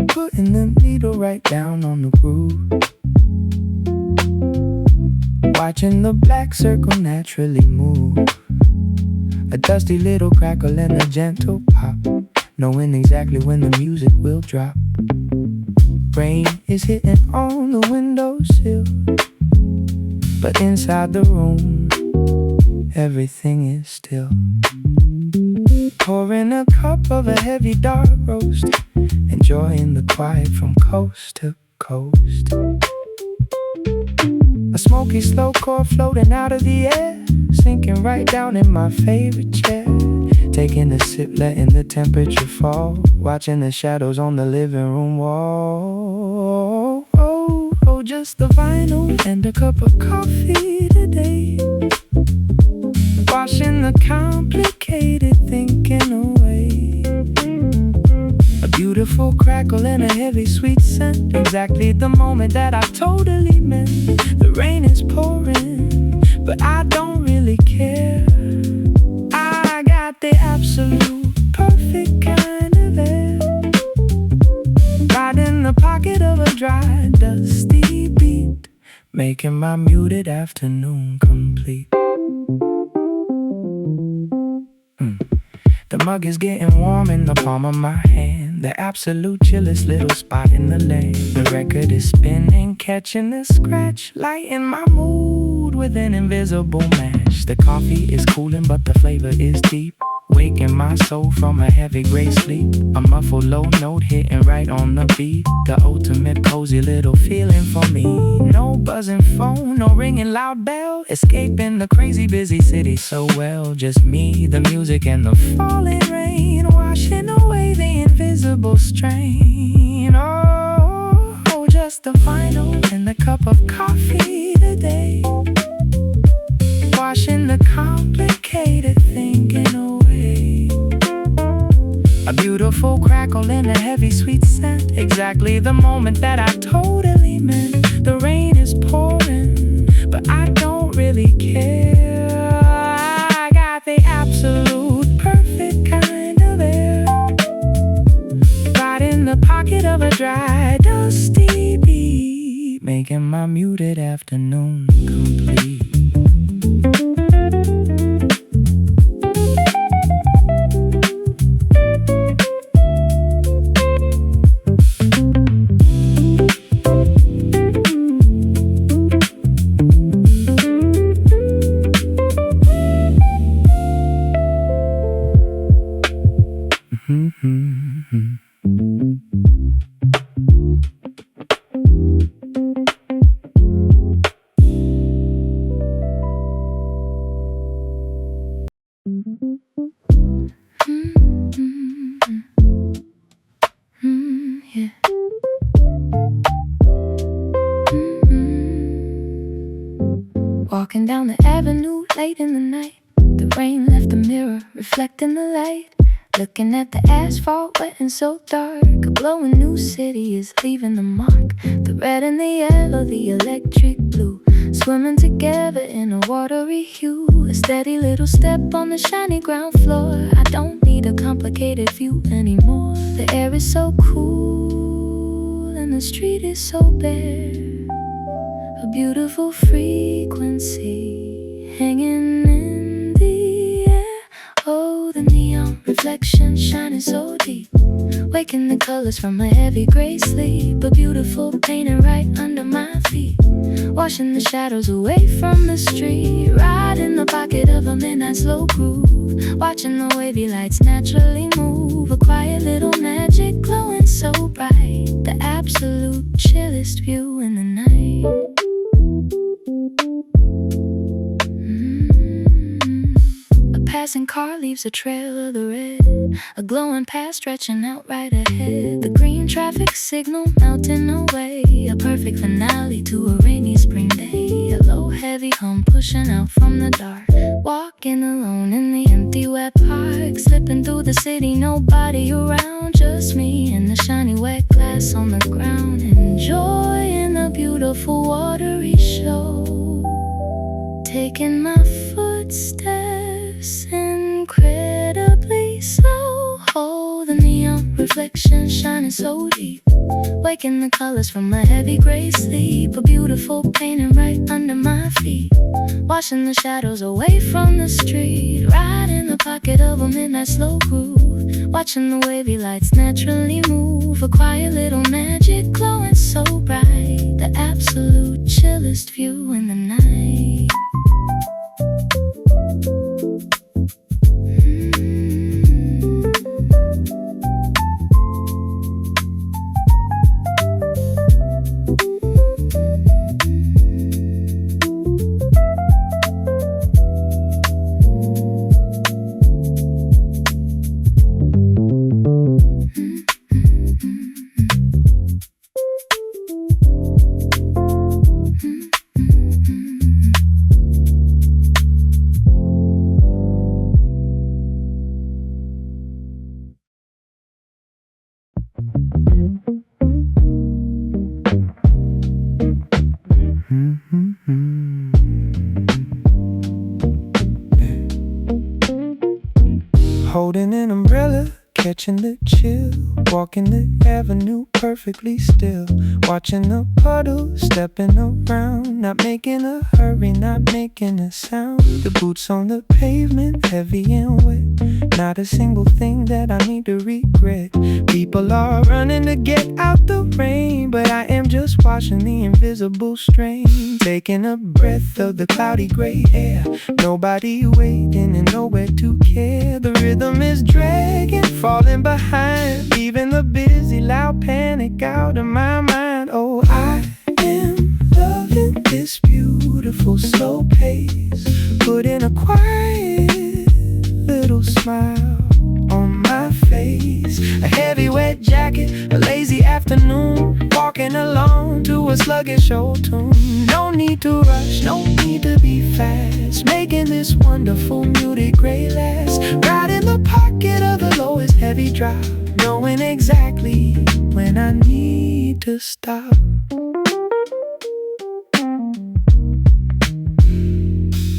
Putting the needle right down on the groove, watching the black circle naturally move. A dusty little crackle and a gentle pop, knowing exactly when the music will drop. Rain is hitting on the windowsill, but inside the room, everything is still. Pouring a cup of a heavy dark roast, enjoying the quiet from coast to coast. A smoky slow chord floating out of the air, sinking right down in my favorite chair. Taking a sip, letting the temperature fall, watching the shadows on the living room wall. Oh, oh, just the vinyl and a cup of coffee today, washing the complicated thinking away. A beautiful crackle and a heavy sweet scent, exactly the moment that I totally meant. The rain is pouring, but I don't really care. I got the absolute perfect kind of air, right in the pocket of a dry, dusty beat, making my muted afternoon complete. The mug is getting warm in the palm of my hand, the absolute chillest little spot in the land. The record is spinning, catching the scratch, lighting my mood with an invisible match. The coffee is cooling, but the flavor is deep, waking my soul from a heavy gray sleep. A muffled low note hitting right on the beat, the ultimate cozy little feeling for me. No buzzing phone, no ringing loud bell, escaping the crazy busy city so well. Just me, the music and the falling rain, washing away the invisible strain. Oh, oh, just the vinyl and the cup of coffee today, washing the complicated thinking away. A beautiful crackle and a heavy sweet scent, exactly the moment that I totally meant. The rain is pouring, but I don't really care. I got the absolute perfect kind of air, right in the pocket of a dry, dusty beat, making my muted afternoon complete. Walking down the avenue late in the night. The rain left the mirror reflecting the light. Looking at the asphalt wet and so dark. A glowing new city is leaving the mark. The red and the yellow, the electric blue, swimming together in a watery hue. A steady little step on the shiny ground floor. I don't need a complicated view anymore. The air is so cool and the street is so bare. A beautiful frequency hanging in the air. Oh, the neon reflection shining so deep, waking the colors from a heavy gray sleep. A beautiful painting right under my feet, washing the shadows away from the street. Right in the pocket of a midnight slow groove, watching the wavy lights naturally move. A quiet little magic glowing so bright, the absolute chillest view in the night. A passing car leaves a trail of the red, a glowing path stretching out right ahead. The green traffic signal melting away, a perfect finale to a rainy spring day. A low heavy hum pushing out from the dark, walking alone in the empty wet park. Slipping through the city, nobody around, just me and the shiny wet glass on the ground. Enjoying the beautiful watery show, taking my footsteps incredibly slow. Oh, the neon reflection shining so deep, waking the colors from a heavy gray sleep. A beautiful painting right under my feet, washing the shadows away from the street. Right in the pocket of a midnight slow groove, watching the wavy lights naturally move. A quiet little magic glowing so bright, the absolute chillest view in the night. Holding an umbrella, catching the chill, walking the avenue perfectly still, watching the puddle, stepping around, not making a hurry, not making a sound. The boots on the pavement, heavy and wet, not a single thing that I need to regret. People are running to get out the rain, but I am just watching the invisible strain, taking a breath of the cloudy gray air. Nobody waiting and nowhere to care. The rhythm is dragging, falling behind, leaving the busy loud panic out of my mind. Oh, I am loving this beautiful slow pace, putting a quiet little smile on my face. A heavy wet jacket, a lazy afternoon, walking alone to a sluggish old tune. No need to rush, no need to be fast, making this wonderful muted gray last. Right in the pocket of the lowest heavy drop, knowing exactly when I need to stop.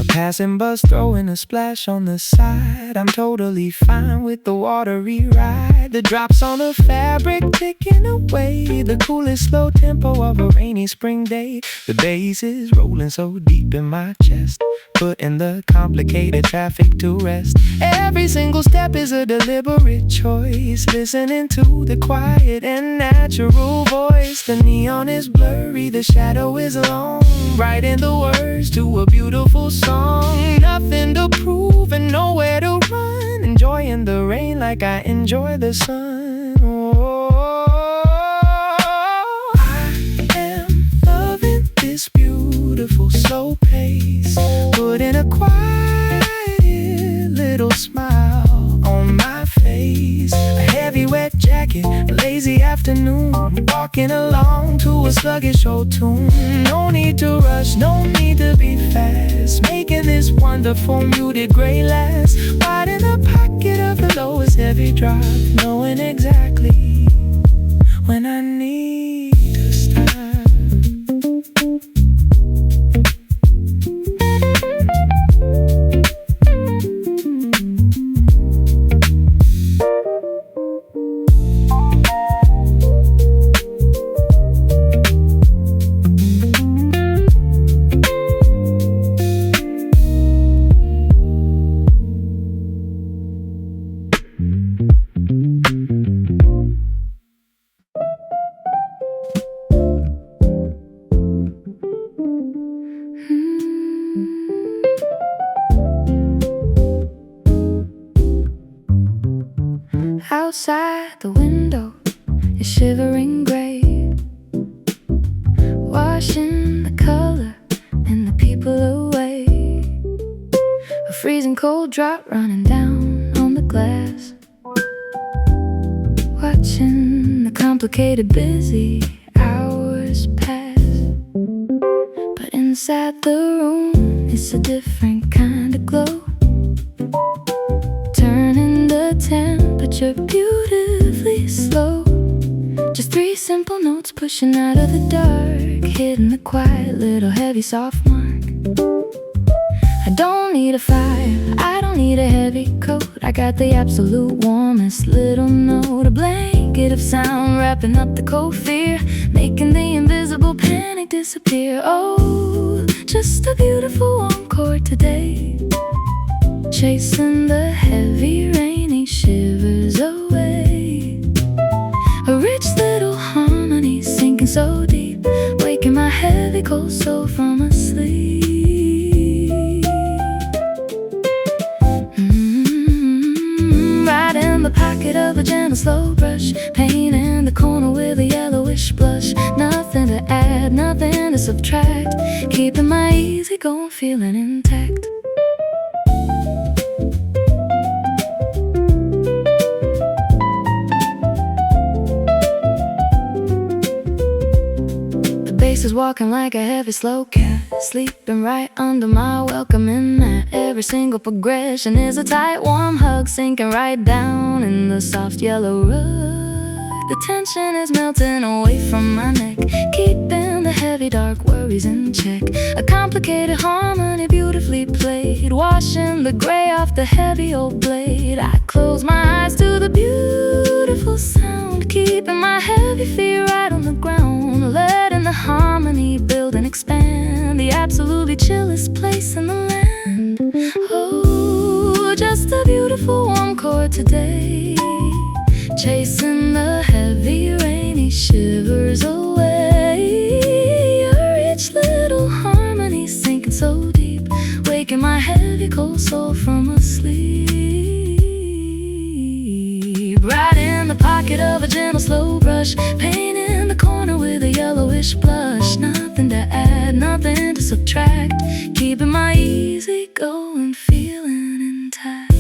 A passing bus throwing a splash on the side, I'm totally fine with the watery ride. The drops on the fabric ticking away, the coolest slow tempo of a rainy spring day. The bass is rolling so deep in my chest, putting the complicated traffic to rest. Every single step is a deliberate choice, listening to the quiet and natural voice. The neon is blurry, the shadow is long, writing the words to a beautiful song. Nothing to prove and nowhere to run, enjoying the rain like I enjoy the sun. I am loving this beautiful slow pace, putting a quiet little smile on my face. A heavy wet jacket, a lazy afternoon, afternoon, walking along to a sluggish old tune. No need to rush, no need to be fast, making this wonderful muted gray last. Right in the pocket of the lowest heavy drop, knowing exactly when I need to stop. Outside the window is shivering gray, washing the color and the people away. A freezing cold drop running down on the glass, watching the complicated busy hours pass. But inside the room it's a different kind of glow, turning the temperature beautifully slow. Just three simple notes pushing out of the dark, hitting the quiet little heavy soft mark. I don't need a fire, I don't need a heavy coat, I got the absolute warmest little note. A blanket of sound wrapping up the cold fear, making the invisible panic disappear. Oh, just a beautiful warm chord today, chasing the heavy rainy shivers away. A rich little harmony sinking so deep, waking my heavy cold soul from a sleep. Right in the pocket of a gentle slow brush, paint in the corner with a yellowish blush. Nothing to add, nothing to subtract, keeping my easy going feeling intact. Bass is walking like a heavy slow cat, sleeping right under my welcoming mat. Every single progression is a tight warm hug, sinking right down in the soft yellow rug. The tension is melting away from my neck, keeping the heavy dark worries in check. A complicated harmony beautifully played, washing the gray off the heavy old blade. I close my eyes to the beautiful sound, keeping my heavy feet right on the ground, letting the harmony build and expand, the absolutely chillest place in the land. Oh, just a beautiful warm chord today, chasing the heavy rainy shivers away. A rich little harmony sinking so deep, waking my heavy cold soul from a sleep. Right in the pocket of a gentle slow brush, paint in the corner with a yellowish blush. Nothing to add, nothing to subtract, keeping my easy going feeling intact.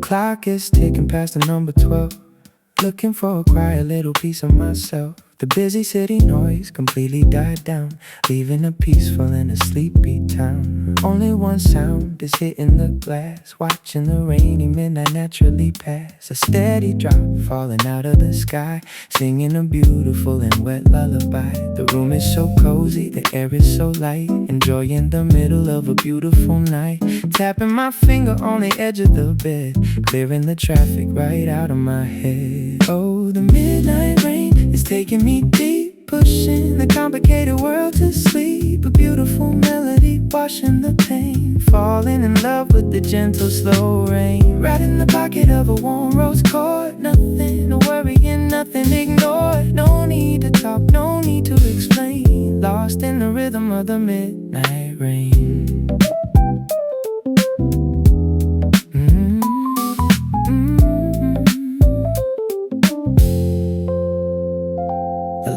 Clock is ticking past the number 12, looking for a quiet little piece of myself. The busy city noise completely died down, leaving a peaceful and a sleepy town. Only one sound is hitting the glass, watching the rainy midnight naturally pass. A steady drop falling out of the sky, singing a beautiful and wet lullaby. The room is so cozy, the air is so light, enjoying the middle of a beautiful night. Tapping my finger on the edge of the bed, clearing the traffic right out of my head. Oh, the midnight rain is taking me deep, pushing the complicated world to sleep. A beautiful melody washing the pain, falling in love with the gentle slow rain. Right in the pocket of a warm rose chord. Nothing to worry and nothing ignored. No need to talk, no need to explain. Lost in the rhythm of the midnight rain.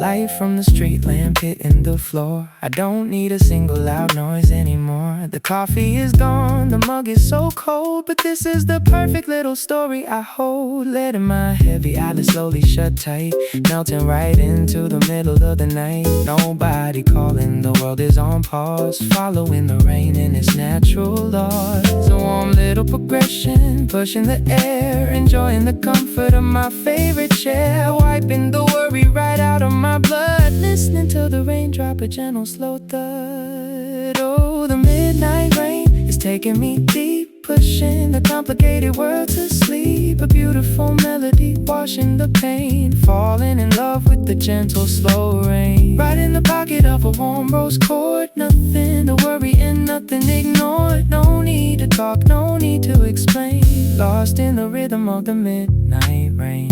Light from the street lamp hitting the floor. I don't need a single loud noise anymore. The coffee is gone, the mug is so cold, but this is the perfect little story I hold. Letting my heavy eyelids slowly shut tight, melting right into the middle of the night. Nobody calling, the world is on pause, following the rain in its natural laws. A warm little progression, pushing the air, enjoying the comfort of my favorite chair, wiping the worry right out of my blood, listening to the raindrop, a gentle slow thud. Oh, the midnight rain is taking me deep, pushing the complicated world to sleep. A beautiful melody washing the pain, falling in love with the gentle slow rain. Right in the pocket of a warm rose chord. Nothing to worry and nothing ignored. No need to talk, no need to explain. Lost in the rhythm of the midnight rain.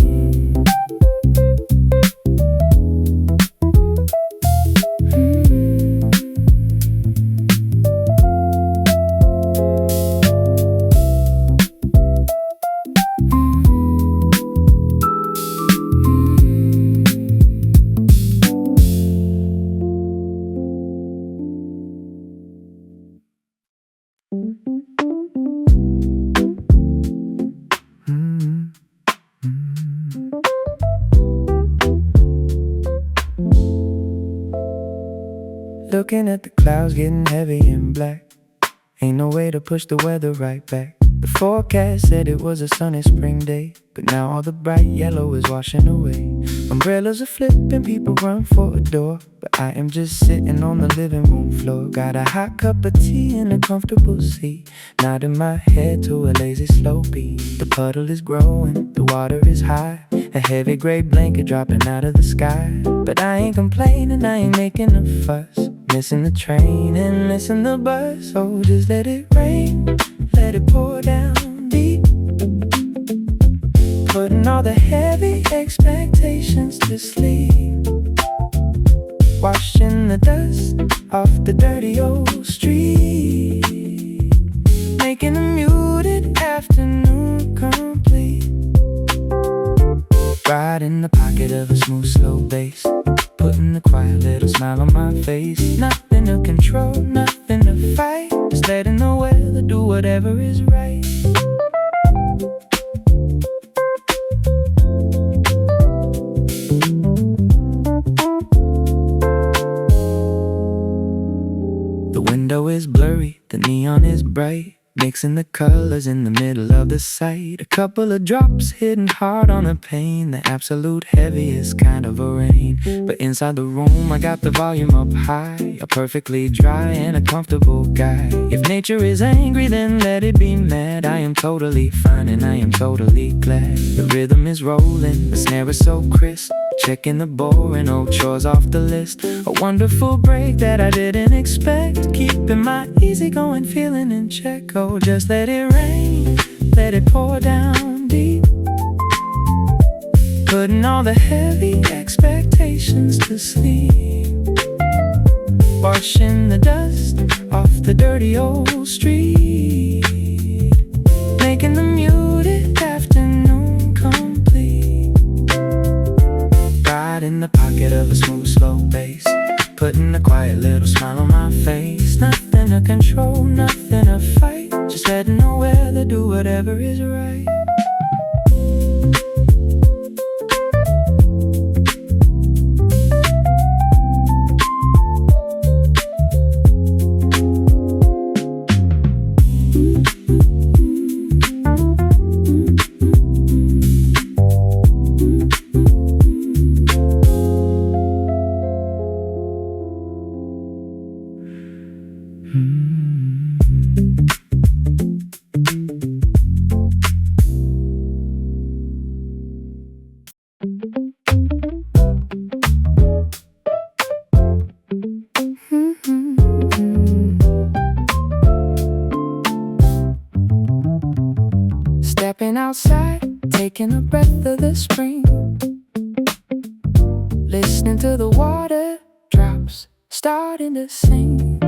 Looking at the clouds getting heavy and black. Ain't no way to push the weather right back. The forecast said it was a sunny spring day, but now all the bright yellow is washing away. Umbrellas are flipping, people run for a door, but I am just sitting on the living room floor. Got a hot cup of tea in a comfortable seat, nodding my head to a lazy slow beat. The puddle is growing, the water is high, a heavy gray blanket dropping out of the sky. But I ain't complaining, I ain't making a fuss, missing the train and missing the bus. So just let it rain, let it pour down deep, putting all the heavy expectations to sleep. Washing the dust off the dirty old street, making a muted afternoon complete. Right in the pocket of a smooth slow bass, putting a quiet little smile on my face. Nothing to control, nothing to fight, just letting the weather do whatever is right. The window is blurry, the neon is bright, mixing the colors in the middle of the sight. A couple of drops hitting hard on a pane, the absolute heaviest kind of a rain. But inside the room I got the volume up high, a perfectly dry and a comfortable guy. If nature is angry then let it be mad, I am totally fine and I am totally glad. The rhythm is rolling, the snare is so crisp, checking the boring old chores off the list. A wonderful break that I didn't expect, keeping my easygoing feeling in check. Oh, just let it rain, let it pour down deep, putting all the heavy expectations to sleep. Washing the dust off the dirty old street, making the muted afternoon complete. Right in the pocket of a smooth slow bass, putting a quiet little smile on my face. Nothing to control, nothing to fight, just letting the weather do whatever is right. taking a breath of the spring, listening to the water drops starting to sing,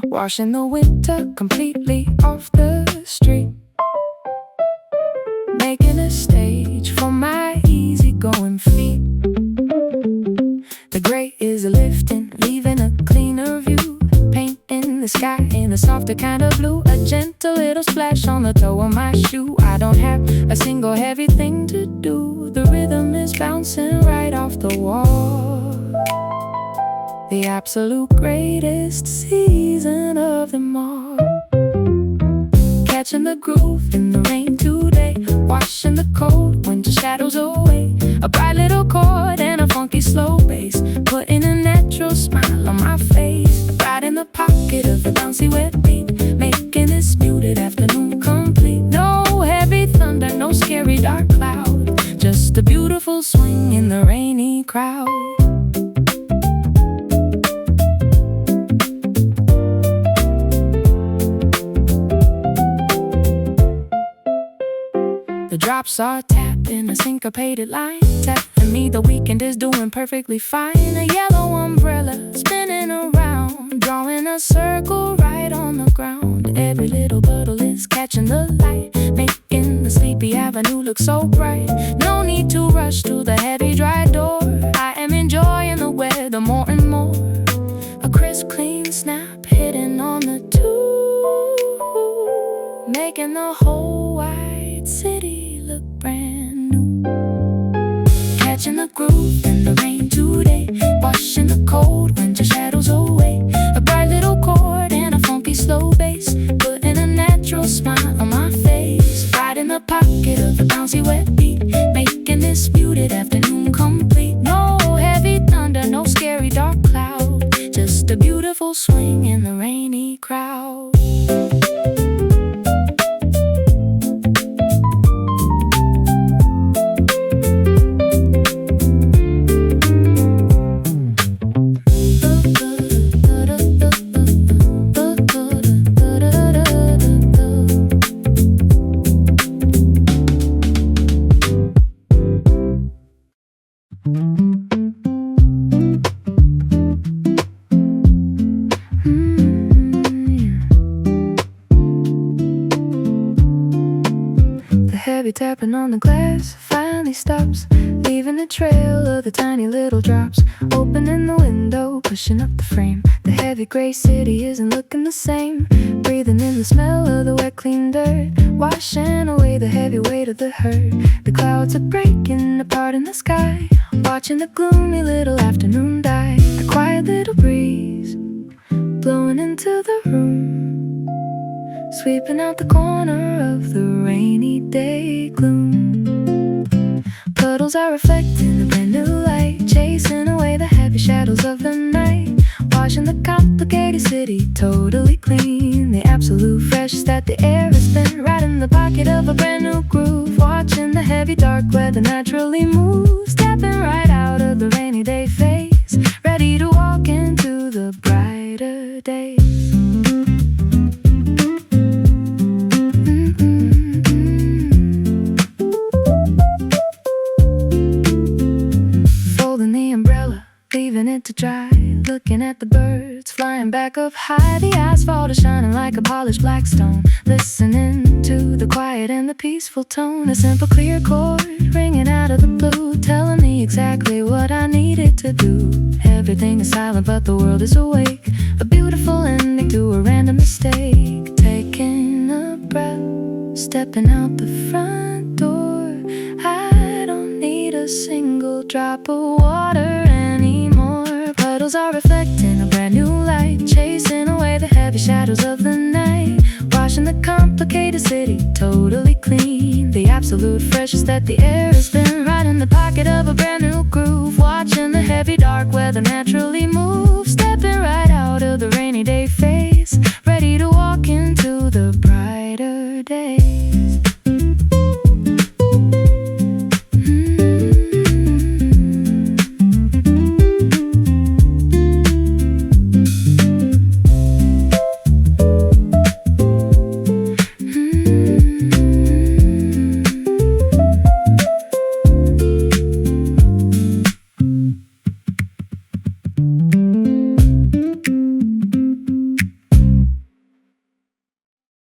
washing the winter completely off the street, making a stage for my easygoing feet. The gray is lifting, leaving a cleaner view, painting the sky in a softer kind of blue, a gentle little splash on the toe of my shoe. I don't have a single heavy thing to do, the rhythm is bouncing right off the wall. The absolute greatest season of them all. Catching the groove in the rain today, washing the cold winter shadows away. A bright little chord and a funky slow bass, putting a natural smile on my face. Right in the pocket of the bouncy wet beat, making this muted afternoon complete. No heavy thunder, no scary dark cloud, just a beautiful swing in the rainy crowd. The drops are tapping a syncopated line, telling me the weekend is doing perfectly fine. A yellow umbrella spinning around, drawing a circle right on the ground. Every little puddle is catching the light, making the sleepy avenue look so bright. No need to rush to the heavy dry door, I am enjoying the weather more and more. A crisp clean snap hitting on the tube, making the whole white city look brand new. Catching the groove in the rain today, washing the cold winter shadows away. A bright little chord and a funky slow bass, putting a natural smile on my face. Right in the pocket of the bouncy wet beat, making this muted afternoon complete. No heavy thunder, no scary dark cloud, just a beautiful swing in the rainy crowd. Heavy tapping on the glass finally stops, leaving a trail of the tiny little drops. Opening the window, pushing up the frame. The heavy gray city isn't looking the same. Breathing in the smell of the wet clean dirt, washing away the heavy weight of the hurt. The clouds are breaking apart in the sky, watching the gloomy little afternoon die. A quiet little breeze blowing into the room, sweeping out the corner of the rainy day gloom. Puddles are reflecting the brand new light, chasing away the heavy shadows of the night, washing the complicated city totally clean. The absolute freshest that the air has been, right in the pocket of a brand new groove, watching the heavy dark weather naturally move, stepping right out of the rainy day phase, ready to walk into the brighter days. Leaving it to dry, looking at the birds flying back up high. The asphalt is shining like a polished black stone, listening to the quiet and the peaceful tone. A simple clear chord ringing out of the blue, telling me exactly what I needed to do. Everything is silent but the world is awake, a beautiful ending to a random mistake. Taking a breath, stepping out the front door, I don't need a single drop of water anymore. Puddles are reflecting a brand new light, chasing away the heavy shadows of the night, washing the complicated city totally clean. The absolute freshest that the air has been, right in the pocket of a brand new groove, watching the heavy dark weather naturally move, stepping right out of the rainy day phase, ready to walk into the brighter days.